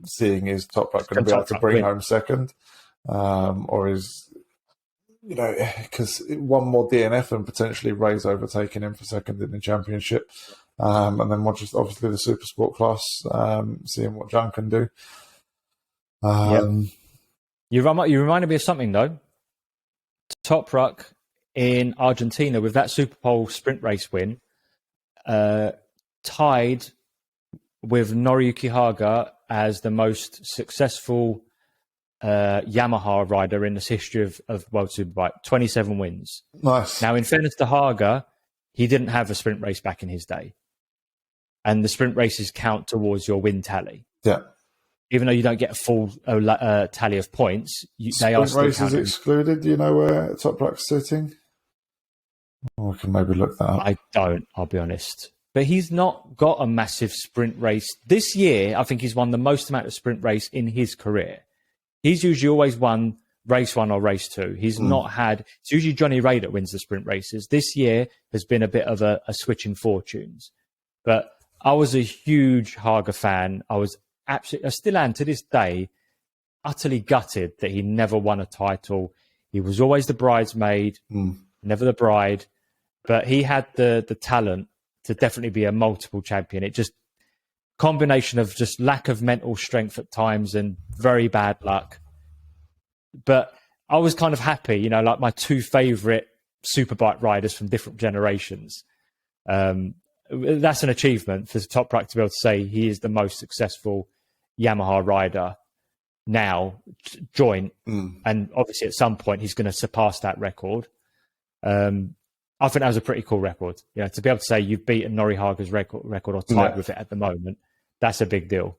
seeing is Toprak going to be able to bring home second, or is because one more DNF and potentially Ray's overtaking him for second in the championship, and then we'll just obviously the super sport class, seeing what John can do. You reminded me of something, though. Toprak in Argentina with that Superpole sprint race win, tied with Noriyuki Haga as the most successful Yamaha rider in the history of World Superbike. 27 wins. Nice. Now, in fairness to Haga, he didn't have a sprint race back in his day. And the sprint races count towards your win tally. Yeah. Even though you don't get a full tally of points, they are still races counting. Excluded. Do you know where Toprak's sitting? Oh, we can maybe look that up. I don't, I'll be honest. But he's not got a massive sprint race. This year, I think he's won the most amount of sprint race in his career. He's usually always won race 1 or race 2. He's not had... It's usually Johnny Ray that wins the sprint races. This year has been a bit of a switch in fortunes. But I was a huge Haga fan. I still am to this day, utterly gutted that he never won a title. He was always the bridesmaid, never the bride, but he had the talent to definitely be a multiple champion. It just combination of just lack of mental strength at times and very bad luck. But I was kind of happy, like my 2 favorite superbike riders from different generations. That's an achievement for Toprak to be able to say he is the most successful Yamaha rider now, joint, and obviously at some point he's going to surpass that record. I think that was a pretty cool record. To be able to say you've beaten Nori Haga's record or tied with it at the moment, that's a big deal.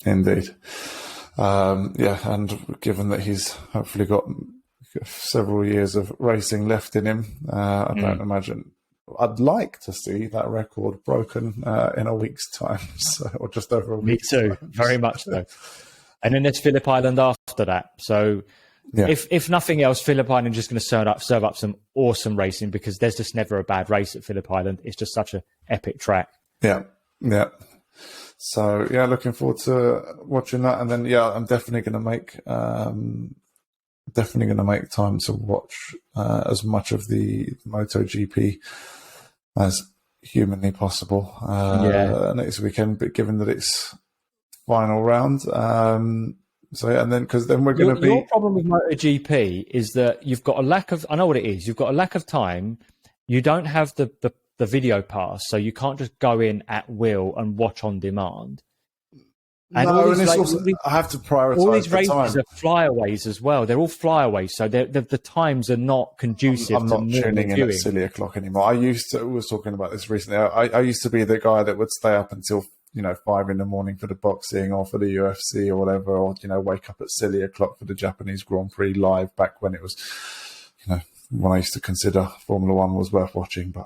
Indeed. And given that he's hopefully got several years of racing left in him, I don't imagine... I'd like to see that record broken in a week's time, or just over a week. Me too, very much so. And then there's Phillip Island after that. So if nothing else, Phillip Island is just going to serve up some awesome racing, because there's just never a bad race at Phillip Island. It's just such an epic track. Yeah. So, looking forward to watching that. And then, I'm definitely going to make definitely going to make time to watch as much of the MotoGP as humanly possible next weekend. But given that it's final round, so yeah, and then because then we're going to be. Your problem with MotoGP is that you've got a lack of. I know what it is. You've got a lack of time. You don't have the video pass, so you can't just go in at will and watch on demand. And no, and also, I have to prioritize. All these races time. are flyaways as well. They're all flyaways, so the times are not conducive. I'm not tuning in at silly o'clock anymore. We was talking about this recently. I used to be the guy that would stay up until 5 a.m. for the boxing or for the UFC or whatever, or wake up at silly o'clock for the Japanese Grand Prix live back when it was, when I used to consider Formula One was worth watching. But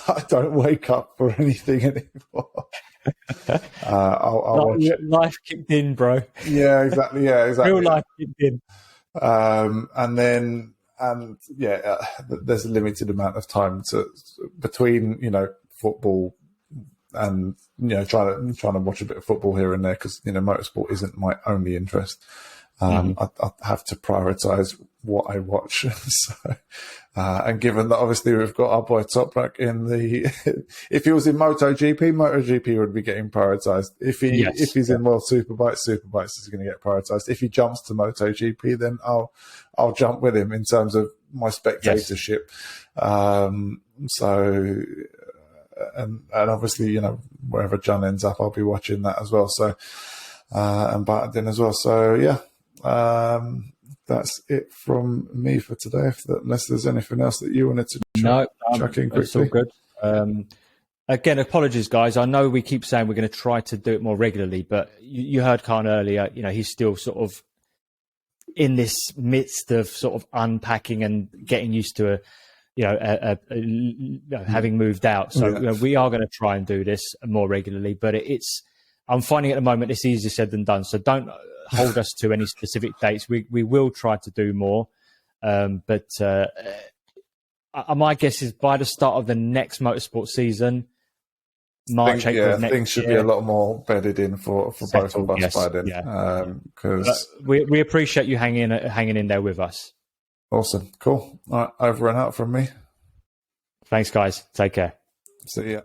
I don't wake up for anything anymore. I'll watch. Life kicked in, bro. Yeah, exactly. Yeah, exactly. Real life kicked in. There's a limited amount of time between football and trying to watch a bit of football here and there, because motorsport isn't my only interest. I have to prioritize what I watch. So, and given that obviously we've got our boy Toprak in the, if he was in MotoGP would be getting prioritized. If he's in World Superbikes is going to get prioritized. If he jumps to MotoGP, then I'll jump with him in terms of my spectatorship. So, and obviously, wherever John ends up, I'll be watching that as well. So, and Barton as well. So yeah. That's it from me for today. Unless there's anything else that you wanted to chuck in quickly. It's all good. Again, apologies, guys. I know we keep saying we're going to try to do it more regularly, but you heard Khan earlier. He's still sort of in this midst of sort of unpacking and getting used to having moved out. So we are going to try and do this more regularly, but I'm finding at the moment it's easier said than done. So don't hold us to any specific dates. We will try to do more, but my guess is by the start of the next motorsport season, March, April next things should be a lot more bedded in for both of us by then. Because we appreciate you hanging in there with us. Awesome, cool. All right, over and out from me. Thanks, guys. Take care. See ya.